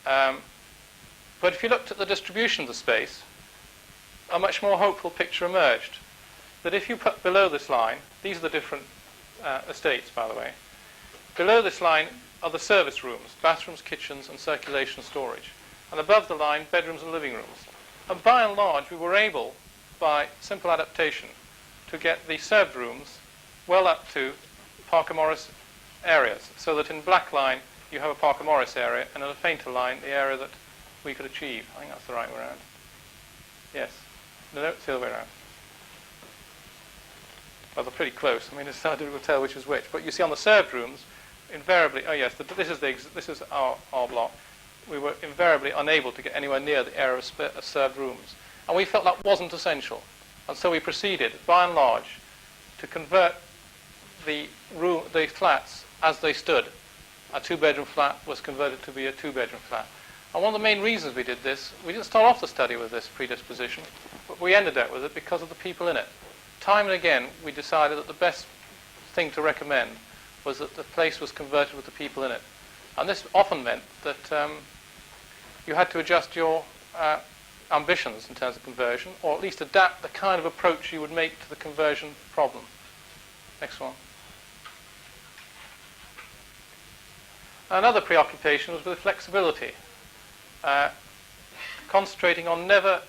But if you looked at the distribution of the space, a much more hopeful picture emerged. That if you put below this line, these are the different estates, by the way. Below this line are the service rooms, bathrooms, kitchens, and circulation storage. And above the line, bedrooms and living rooms. And by and large, we were able, by simple adaptation, to get the served rooms well up to Parker Morris areas. So that in black line, you have a Parker Morris area, and in a fainter line, the area that we could achieve. I think that's the right way around. Yes. No, it's the other way around. Well, they're pretty close. I mean, it's hard to tell which is which. But you see on the served rooms, invariably, this is our block. We were invariably unable to get anywhere near the area of served rooms. And we felt that wasn't essential. And so we proceeded, by and large, to convert the flats as they stood. A two-bedroom flat was converted to be a two-bedroom flat. And one of the main reasons we did this, we didn't start off the study with this predisposition, but we ended up with it because of the people in it. Time and again, we decided that the best thing to recommend was that the place was converted with the people in it. And this often meant that you had to adjust your ambitions in terms of conversion, or at least adapt the kind of approach you would make to the conversion problem. Next one. Another preoccupation was with flexibility, concentrating on never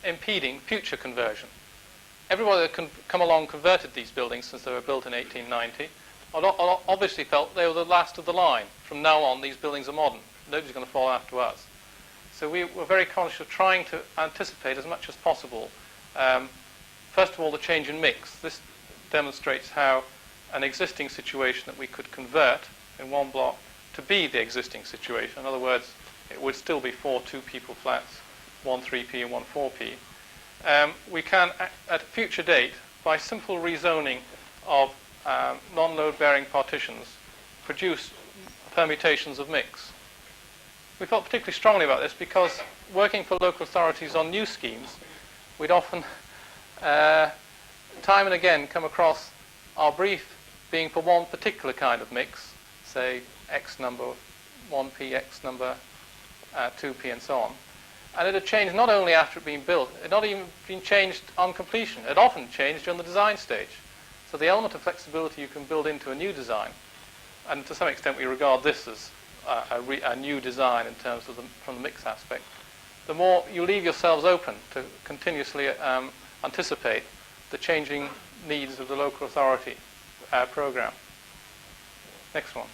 impeding future conversion. Everybody that come along converted these buildings since they were built in 1890 obviously felt they were the last of the line. From now on, these buildings are modern. Nobody's going to follow after us. So we were very conscious of trying to anticipate as much as possible. First of all, the change in mix. This demonstrates how an existing situation that we could convert in one block to be the existing situation. In other words, it would still be 4 two-people flats, 1 3P and 1 4P. We can, at a future date, by simple rezoning of non-load-bearing partitions, produce permutations of mix. We felt particularly strongly about this because working for local authorities on new schemes, we'd often, time and again, come across our brief being for one particular kind of mix, say X number 1p, X number 2p, and so on. And it had changed not only after it had been built, it had not even been changed on completion. It had often changed during the design stage. So the element of flexibility you can build into a new design, and to some extent we regard this as a new design in terms of from the mix aspect, the more you leave yourselves open to continuously anticipate the changing needs of the local authority program. Next one.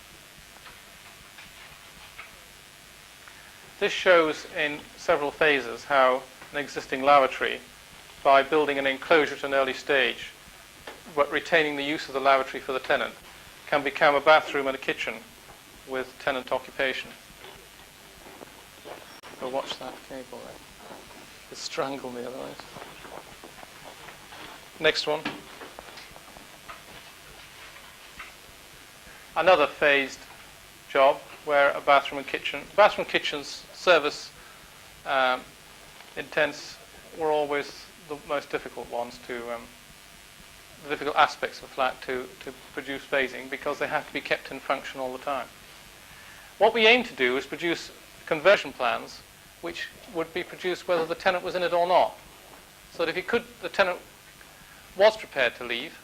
This shows in several phases how an existing lavatory, by building an enclosure at an early stage, but retaining the use of the lavatory for the tenant, can become a bathroom and a kitchen with tenant occupation. So watch that cable there. It's strangled me otherwise. Next one. Another phased job where a bathroom and kitchen's service intents were always the most difficult ones the difficult aspects of a flat to produce phasing, because they have to be kept in function all the time. What we aim to do is produce conversion plans which would be produced whether the tenant was in it or not. So that if the tenant was prepared to leave,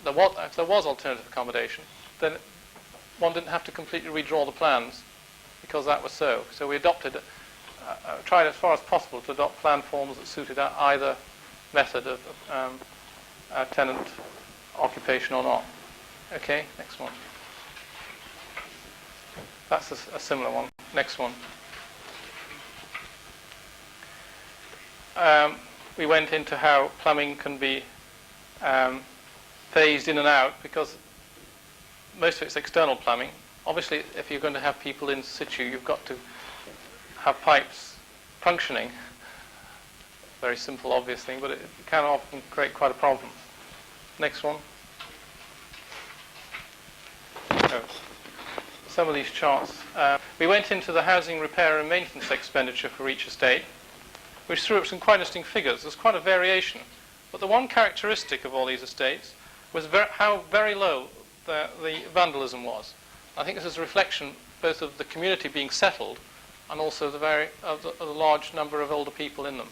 if there was alternative accommodation, then one didn't have to completely redraw the plans because that was so. So we tried as far as possible to adopt plan forms that suited either method of tenant occupation or not. Okay, next one. That's a similar one. Next one. We went into how plumbing can be phased in and out, because most of it's external plumbing. Obviously, if you're going to have people in situ, you've got to have pipes functioning. Very simple, obvious thing, but it can often create quite a problem. Next one. Oh. Some of these charts. We went into the housing repair and maintenance expenditure for each estate, which threw up some quite interesting figures. There's quite a variation. But the one characteristic of all these estates was how very low the vandalism was. I think this is a reflection both of the community being settled and also the large number of older people in them.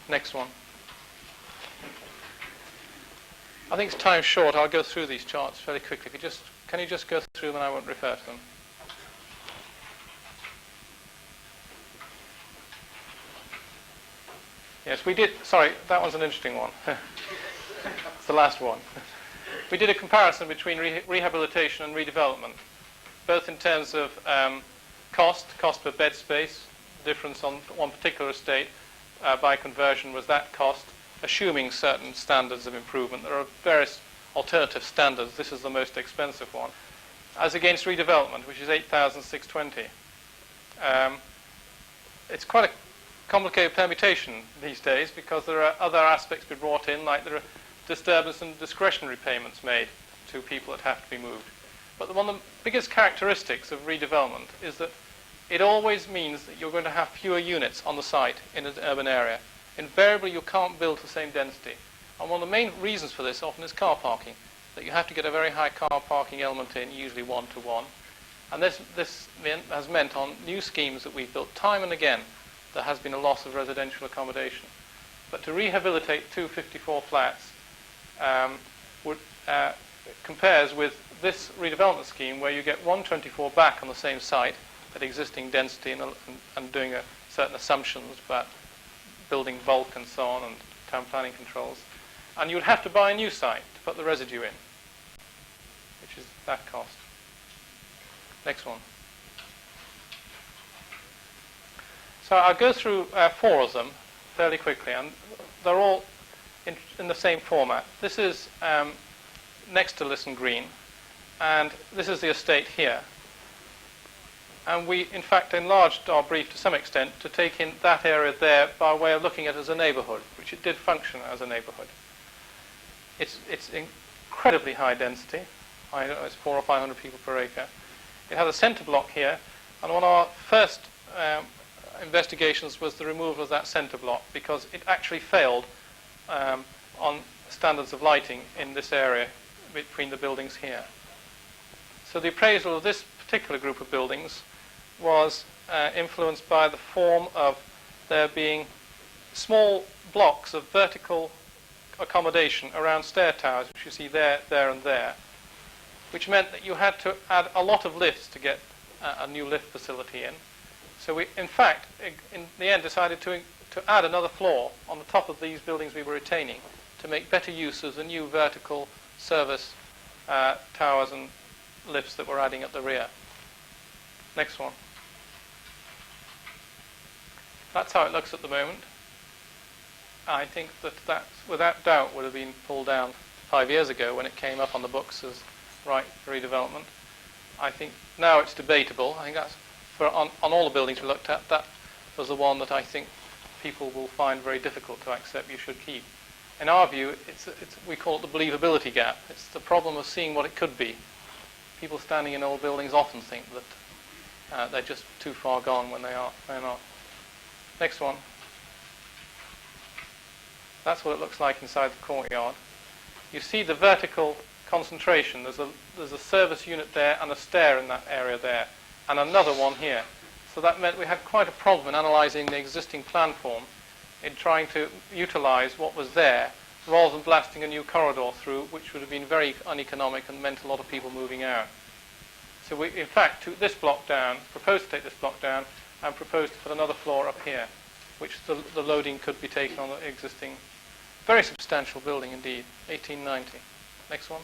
Next one. I think it's time short. I'll go through these charts fairly quickly. Can you just go through them and I won't refer to them? Yes, we did. Sorry, that one's an interesting one. It's the last one. We did a comparison between rehabilitation and redevelopment, both in terms of cost per bed space. Difference on one particular estate by conversion was that cost, assuming certain standards of improvement. There are various alternative standards. This is the most expensive one, as against redevelopment, which is 8,620. It's quite a complicated permutation these days, because there are other aspects to be brought in, like there are disturbance and discretionary payments made to people that have to be moved. But one of the biggest characteristics of redevelopment is that it always means that you're going to have fewer units on the site in an urban area. Invariably, you can't build the same density. And one of the main reasons for this often is car parking, that you have to get a very high car parking element in, usually 1-to-1. And this has meant on new schemes that we've built time and again, there has been a loss of residential accommodation. But to rehabilitate 254 flats compares with this redevelopment scheme, where you get 124 back on the same site at existing density and doing certain assumptions about building bulk and so on, and town planning controls. And you would have to buy a new site to put the residue in, which is that cost. Next one. So I'll go through 4 of them fairly quickly, and they're all in the same format. This is next to Lisson Green, and this is the estate here. And we, in fact, enlarged our brief to some extent to take in that area there by way of looking at it as a neighbourhood, which it did function as a neighbourhood. It's incredibly high density. I don't know, it's 400 or 500 people per acre. It has a centre block here, and one of our first investigations was the removal of that centre block, because it actually failed on standards of lighting in this area between the buildings here. So the appraisal of this particular group of buildings was influenced by the form of there being small blocks of vertical accommodation around stair towers, which you see there, there and there, which meant that you had to add a lot of lifts to get a new lift facility in. So we, in fact, in the end decided to add another floor on the top of these buildings we were retaining to make better use of the new vertical service towers and lifts that we're adding at the rear. Next one. That's how it looks at the moment. I think that without doubt would have been pulled down 5 years ago when it came up on the books as right for redevelopment. I think now it's debatable. I think that's on all the buildings we looked at, that was the one that I think people will find very difficult to accept you should keep. In our view, we call it the believability gap. It's the problem of seeing what it could be. People standing in old buildings often think that they're just too far gone when they're not. Next one. That's what it looks like inside the courtyard. You see the vertical concentration. There's a service unit there and a stair in that area there, and another one here. So that meant we had quite a problem in analysing the existing plan form in trying to utilise what was there rather than blasting a new corridor through, which would have been very uneconomic and meant a lot of people moving out. So we, in fact, took this block down, proposed to take this block down, and proposed to put another floor up here, which the loading could be taken on the existing, very substantial building indeed, 1890. Next one.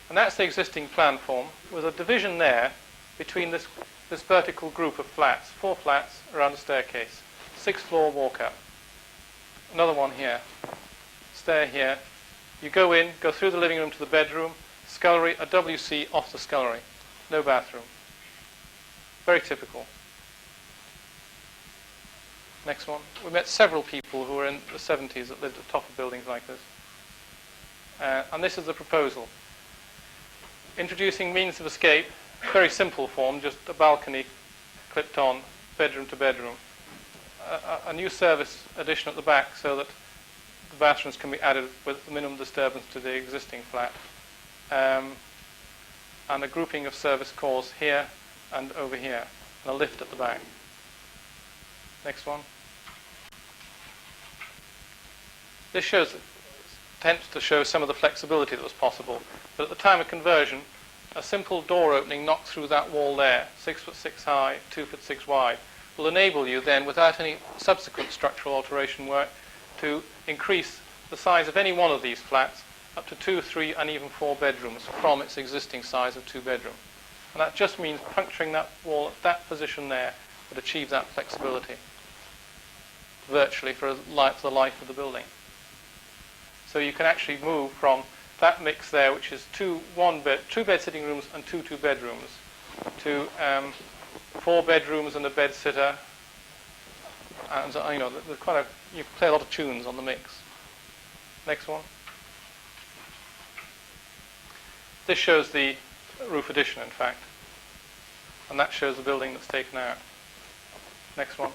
And that's the existing plan form, with a division there between this vertical group of flats, 4 flats around the staircase, 6-floor walk-up. Another one here, stair here. You go in, go through the living room to the bedroom, scullery, a WC off the scullery, no bathroom. Very typical. Next one. We met several people who were in the 70s that lived at the top of buildings like this. And this is the proposal. Introducing means of escape, very simple form, just a balcony clipped on, bedroom to bedroom. A new service addition at the back so that the bathrooms can be added with minimum disturbance to the existing flat. And a grouping of service calls here and over here, and a lift at the back. Next one. This attempts to show some of the flexibility that was possible, but at the time of conversion, a simple door opening knocked through that wall there, 6'6" high, 2'6" wide, will enable you then, without any subsequent structural alteration work, to increase the size of any one of these flats up to 2, 3, and even 4 bedrooms from its existing size of 2 bedroom. And that just means puncturing that wall at that position there would achieve that flexibility, virtually for the life of the building. So you can actually move from that mix there, which is 2 bed sitting rooms and 2 bedrooms, to 4 bedrooms and a bed sitter. And you play a lot of tunes on the mix. Next one. This shows the roof addition, in fact, and that shows the building that's taken out. Next one.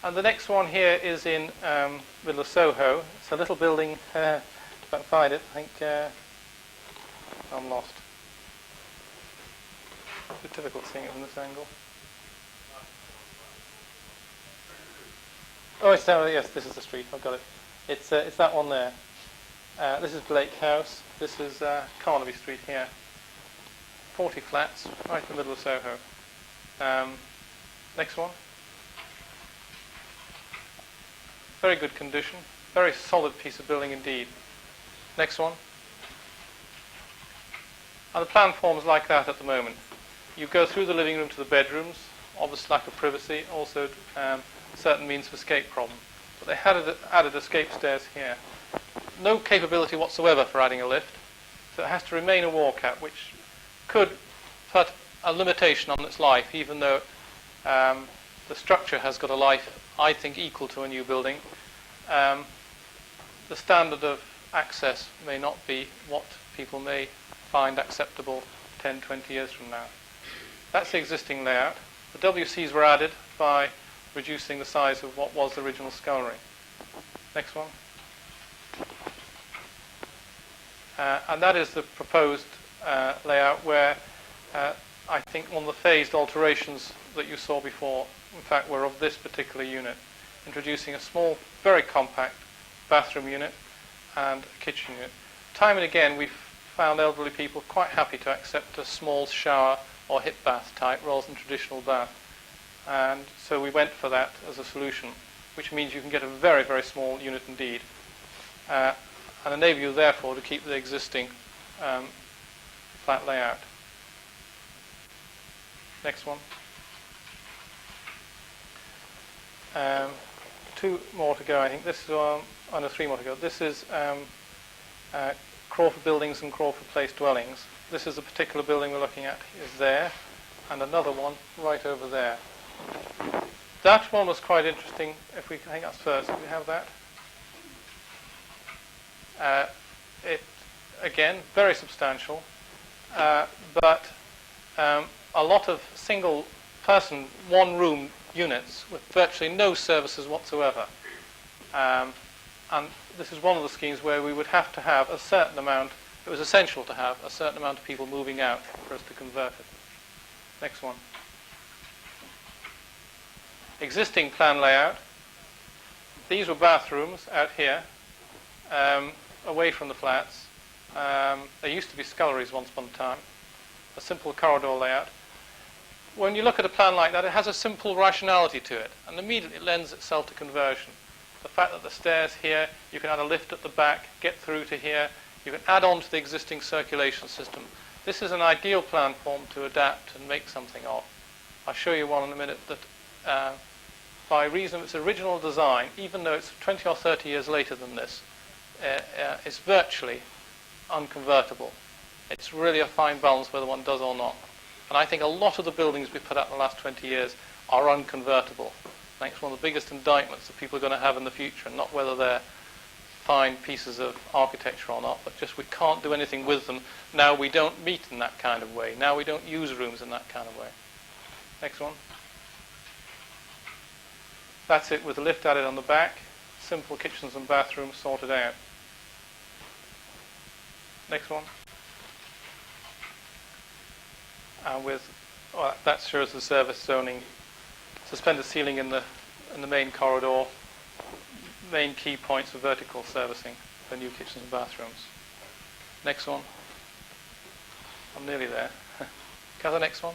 And the next one here is in middle of Soho. It's a little building, if I can find it, I think I'm lost. It's a bit difficult seeing it from this angle. Oh, it's down, yes, this is the street, I've got it. It's that one there. This is Blake House. This is Carnaby Street here. 40 flats, right in the middle of Soho. Next one. Very good condition. Very solid piece of building indeed. Next one. And the plan forms like that at the moment. You go through the living room to the bedrooms, obvious lack of privacy, also certain means of escape problem. But they had added escape stairs here. No capability whatsoever for adding a lift, so it has to remain a walkout, which could put a limitation on its life, even though the structure has got a life, I think, equal to a new building. The standard of access may not be what people may find acceptable 10, 20 years from now. That's the existing layout. The WCs were added by reducing the size of what was the original scullery. Next one. And that is the proposed layout where I think one of the phased alterations that you saw before, in fact, were of this particular unit, introducing a small, very compact bathroom unit and a kitchen unit. Time and again, we've found elderly people quite happy to accept a small shower or hip bath type rather than traditional bath. And so we went for that as a solution, which means you can get a very, very small unit indeed, and enable you, therefore, to keep the existing flat layout. Next one. 2 more to go, I think. This is no, 3 more to go. This is Crawford Buildings and Crawford Place dwellings. This is the particular building we're looking at, is there, and another one right over there. That one was quite interesting. If we can hang up first, do we have that? It, again, very substantial, but a lot of single-person, one-room units with virtually no services whatsoever. And this is one of the schemes where we would have to have a certain amount, it was essential to have a certain amount of people moving out for us to convert it. Next one. Existing plan layout. These were bathrooms out here, away from the flats. There used to be sculleries once upon a time. A simple corridor layout. When you look at a plan like that, it has a simple rationality to it, and immediately it lends itself to conversion. The fact that the stairs here, you can add a lift at the back, get through to here, you can add on to the existing circulation system. This is an ideal plan form to adapt and make something of. I'll show you one in a minute that by reason of its original design, even though it's 20 or 30 years later than this, is virtually unconvertible. It's really a fine balance whether one does or not. And I think a lot of the buildings we put out in the last 20 years are unconvertible. I think it's one of the biggest indictments that people are going to have in the future, not whether they're fine pieces of architecture or not, but just we can't do anything with them. Now we don't meet in that kind of way. Now we don't use rooms in that kind of way. Next one. That's it with the lift added on the back. Simple kitchens and bathrooms sorted out. Next one. And with, well, that shows the service zoning. Suspended ceiling in the main corridor. Main key points for vertical servicing for new kitchens and bathrooms. Next one. I'm nearly there. Can I have the next one?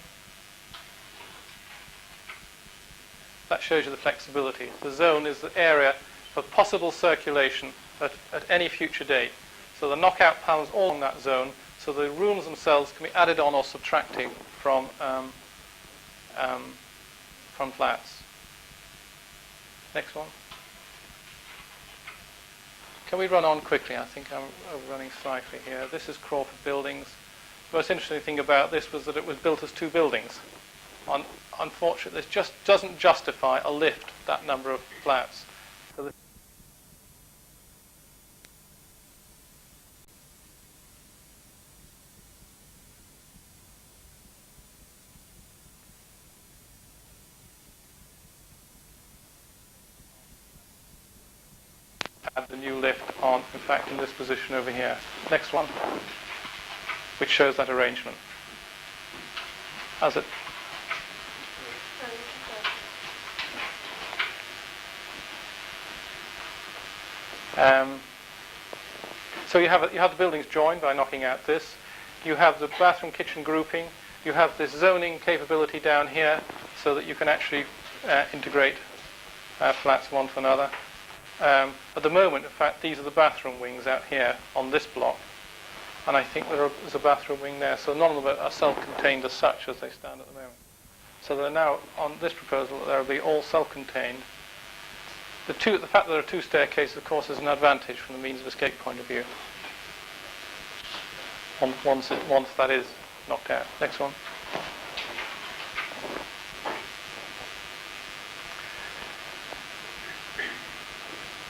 That shows you the flexibility. The zone is the area for possible circulation at any future date. So the knockout panels all in that zone, so the rooms themselves can be added on or subtracted from flats. Next one. Can we run on quickly? I think I'm overrunning slightly here. This is Crawford Buildings. The most interesting thing about this was that it was built as 2 buildings. Unfortunately, this just doesn't justify a lift, that number of flats. So add the new lift on, in fact, in this position over here. Next one, which shows that arrangement. How's it? So you have the buildings joined by knocking out this. You have the bathroom kitchen grouping. You have this zoning capability down here so that you can actually integrate flats one to another. At the moment, in fact, these are the bathroom wings out here on this block. And I think there's a bathroom wing there. So none of them are self-contained as such as they stand at the moment. So they're now, on this proposal, they'll be all self-contained. The fact that there are 2 staircases, of course, is an advantage from the means of escape point of view. Once that is knocked out. Next one.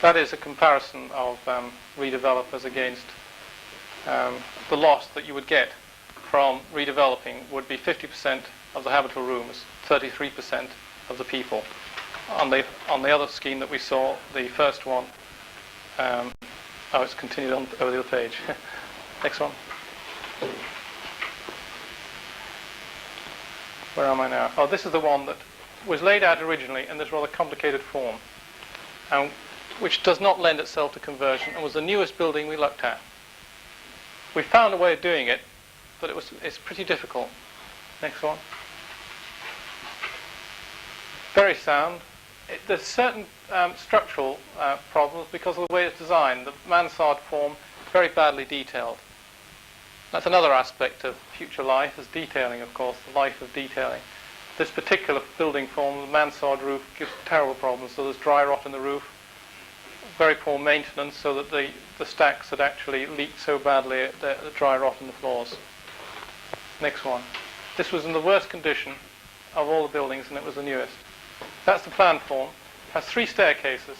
That is a comparison of redevelopers against the loss that you would get from redeveloping would be 50% of the habitable rooms, 33% of the people. On the other scheme that we saw, the first one, it's continued on over the other page. Next one. Where am I now? Oh, this is the one that was laid out originally in this rather complicated form, which does not lend itself to conversion, and was the newest building we looked at. We found a way of doing it, but it's pretty difficult. Next one. Very sound. There's certain structural problems because of the way it's designed. The mansard form, very badly detailed. That's another aspect of future life, is detailing, of course, the life of detailing. This particular building form, the mansard roof, gives terrible problems. So there's dry rot in the roof, very poor maintenance, so that the stacks had actually leaked so badly the dry rot in the floors. Next one. This was in the worst condition of all the buildings, and it was the newest. That's the plan form. It has 3 staircases.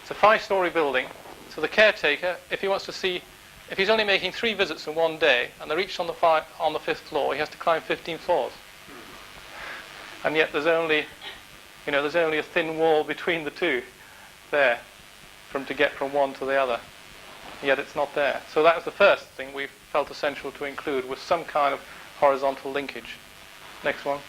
It's a 5-story building, so the caretaker, if he's only making 3 visits in one day, and they're each on the 5th floor, he has to climb 15 floors. And yet there's only a thin wall between the two there to get from one to the other. Yet it's not there. So that was the first thing we felt essential to include, was some kind of horizontal linkage. Next one.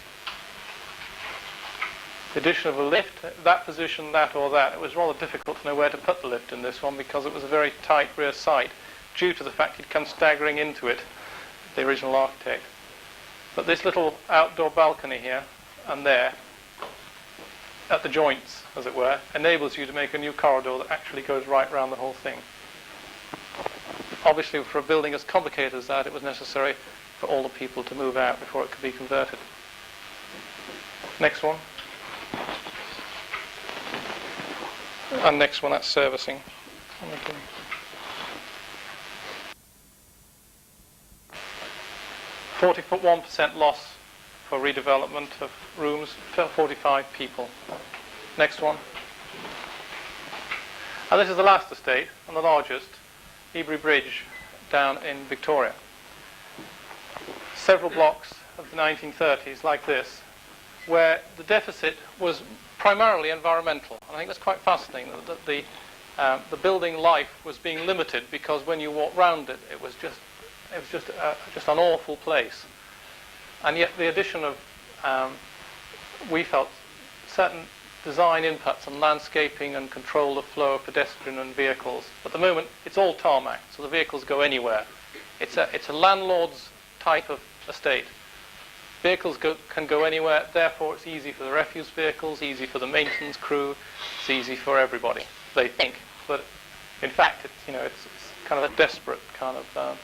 The addition of a lift, that position, that or that. It was rather difficult to know where to put the lift in this one because it was a very tight rear sight due to the fact he'd come staggering into it, the original architect. But this little outdoor balcony here and there, at the joints, as it were, enables you to make a new corridor that actually goes right round the whole thing. Obviously, for a building as complicated as that, it was necessary for all the people to move out before it could be converted. Next one. And next one, that's servicing. 41% loss for redevelopment of rooms, 45 people. Next one. And this is the last estate, and the largest, Ebury Bridge, down in Victoria. Several blocks of the 1930s, like this, where the deficit was primarily environmental. And I think that's quite fascinating, that the building life was being limited because when you walk round it, it was just an awful place. And yet the addition of, we felt, certain design inputs and landscaping and control the flow of pedestrian and vehicles. At the moment, it's all tarmac, so the vehicles go anywhere. It's a landlord's type of estate. Vehicles can go anywhere, therefore it's easy for the refuse vehicles, easy for the maintenance crew, it's easy for everybody, they think. But in fact, it's kind of a desperate kind of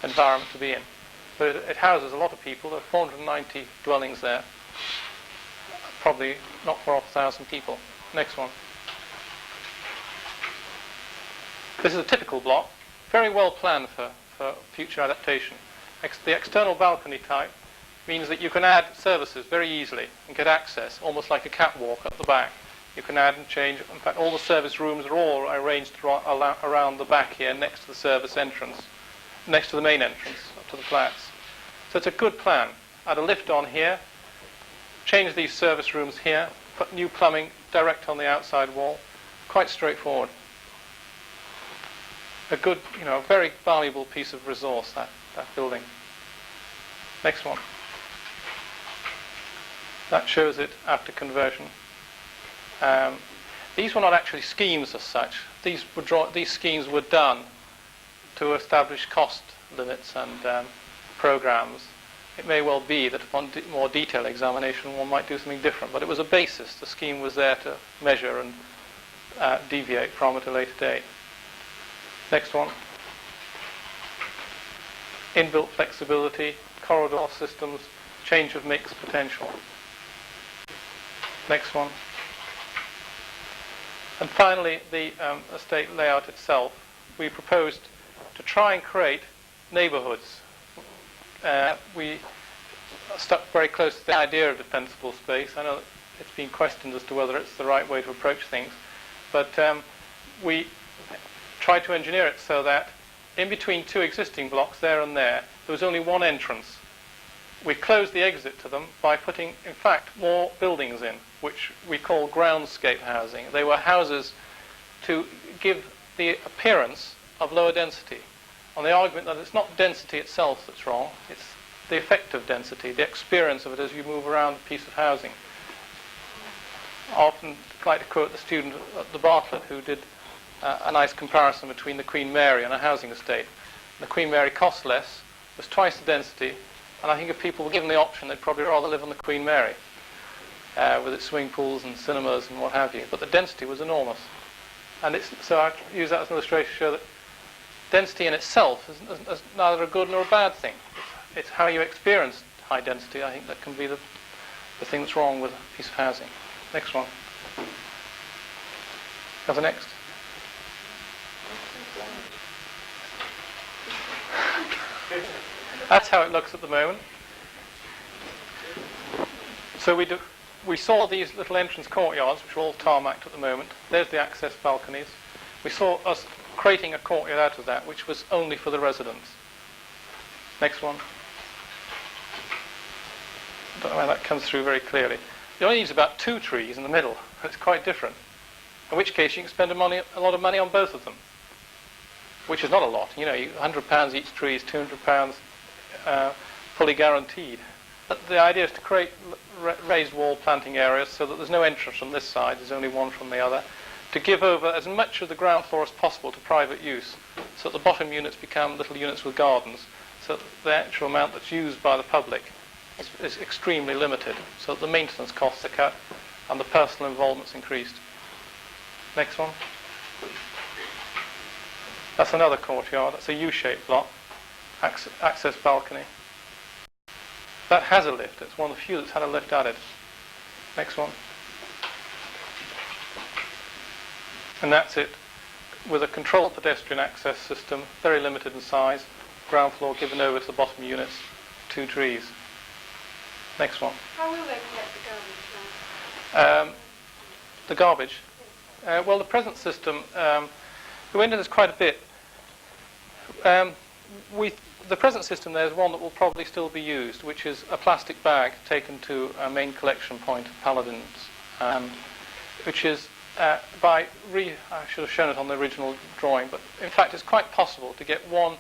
environment to be in. But it houses a lot of people. There are 490 dwellings there. Probably not far off 1,000 people. Next one. This is a typical block, very well planned for future adaptation. The external balcony type means that you can add services very easily and get access, almost like a catwalk at the back. You can add and change. In fact, all the service rooms are all arranged around the back here, next to the service entrance, next to the main entrance, up to the flats. So it's a good plan. Add a lift on here, change these service rooms here, put new plumbing direct on the outside wall. Quite straightforward. A good, very valuable piece of resource, that building. Next one. That shows it after conversion. These were not actually schemes as such. These schemes were done to establish cost limits and programs. It may well be that upon more detailed examination one might do something different, but it was a basis. The scheme was there to measure and deviate from at a later date. Next one. Inbuilt flexibility, corridor systems, change of mix potential. Next one. And finally, the estate layout itself. We proposed to try and create neighbourhoods. We stuck very close to the idea of defensible space. I know it's been questioned as to whether it's the right way to approach things, but we tried to engineer it so that in between two existing blocks, there and there was only one entrance. We closed the exit to them by putting, in fact, more buildings in, which we call groundscape housing. They were houses to give the appearance of lower density. on the argument that it's not density itself that's wrong, it's the effect of density, the experience of it as you move around a piece of housing. I often like to quote the student at the Bartlett who did a nice comparison between the Queen Mary and a housing estate. The Queen Mary costs less, was twice the density, and I think if people were given the option, they'd probably rather live on the Queen Mary, with its swimming pools and cinemas and what have you. But the density was enormous. And so I use that as an illustration to show that density in itself is neither a good nor a bad thing. It's how you experience high density, I think, that can be the thing that's wrong with a piece of housing. Next one. Have the next. That's how it looks at the moment. So we saw these little entrance courtyards, which are all tarmacked at the moment. There's the access balconies. We saw us creating a courtyard out of that, which was only for the residents. Next one. I don't know why that comes through very clearly. You only use about 2 trees in the middle. It's quite different. In which case you can spend a lot of money on both of them, which is not a lot. You know, £100 each tree is £200 fully guaranteed. But the idea is to create raised wall planting areas so that there's no entrance from this side, there's only one from the other, to give over as much of the ground floor as possible to private use, so that the bottom units become little units with gardens, so that the actual amount that's used by the public is extremely limited, so that the maintenance costs are cut and the personal involvement's increased. Next one. That's another courtyard. That's a U-shaped block. Access balcony. That has a lift. It's one of the few that's had a lift added. Next one. And that's it. With a controlled pedestrian access system, very limited in size. Ground floor given over to the bottom units. 2 trees. Next one. How will they collect the garbage now? The garbage. Well, the present system, we went into this quite a bit. The present system there is one that will probably still be used, which is a plastic bag taken to a main collection point of Paladins, which is I should have shown it on the original drawing, but in fact it's quite possible to get one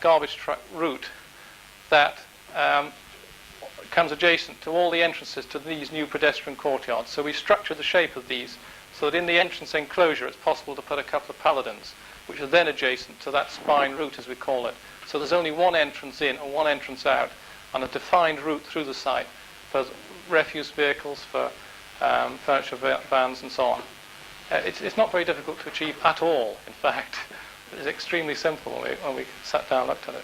garbage truck route that comes adjacent to all the entrances to these new pedestrian courtyards. So we structured the shape of these so that in the entrance enclosure it's possible to put a couple of Paladins, which are then adjacent to that spine route, as we call it. So there's only one entrance in and one entrance out, and a defined route through the site for refuse vehicles, for furniture vans and so on. It's not very difficult to achieve at all, in fact. It's extremely simple when we sat down and looked at it.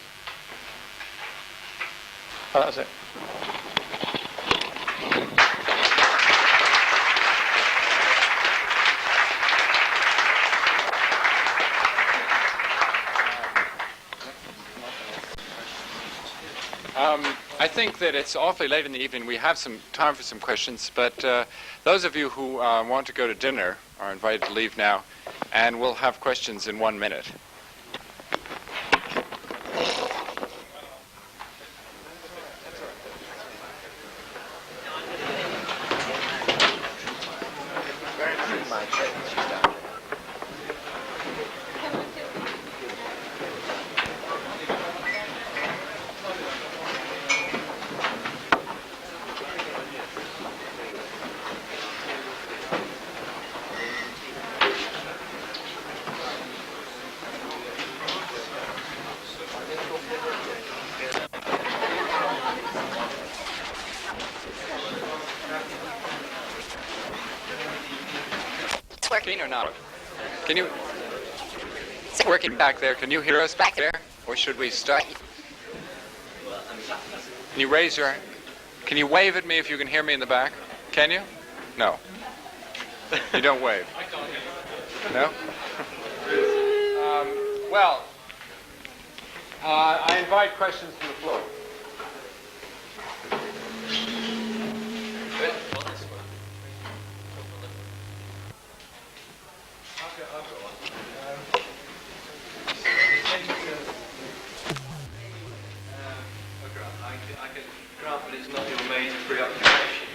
Oh, that was it. I think that it's awfully late in the evening. We have some time for some questions, but those of you who want to go to dinner are invited to leave now, and we'll have questions in 1 minute. Working or not? Can you? Is it working back there? Can you hear us back there? Or should we start? Can you raise your? Can you wave at me if you can hear me in the back? Can you? No. You don't wave. No. Well, I invite questions from the floor. But it's not your major preoccupation,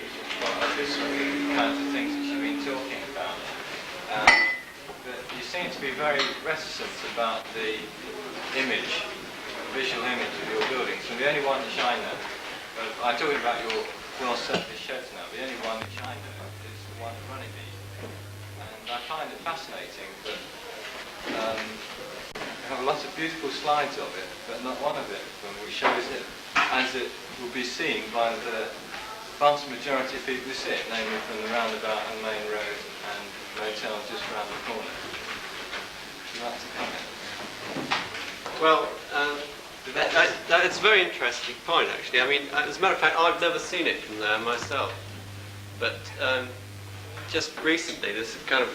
this kinds of things that you've been talking about. But you seem seem to be very reticent about the image, visual image of your buildings. And the only one in China, I'm talking about your well-surfaced sheds now, the only one in China is the one in Runnymede. And I find it fascinating that we have a lot of beautiful slides of it, but not one of it which shows it as it will be seen by the vast majority of people who see it, namely from the roundabout and main road and the motel just round the corner. Would you like to comment? Well, it's a very interesting point, actually. I mean, as a matter of fact, I've never seen it from there myself. But just recently, this kind of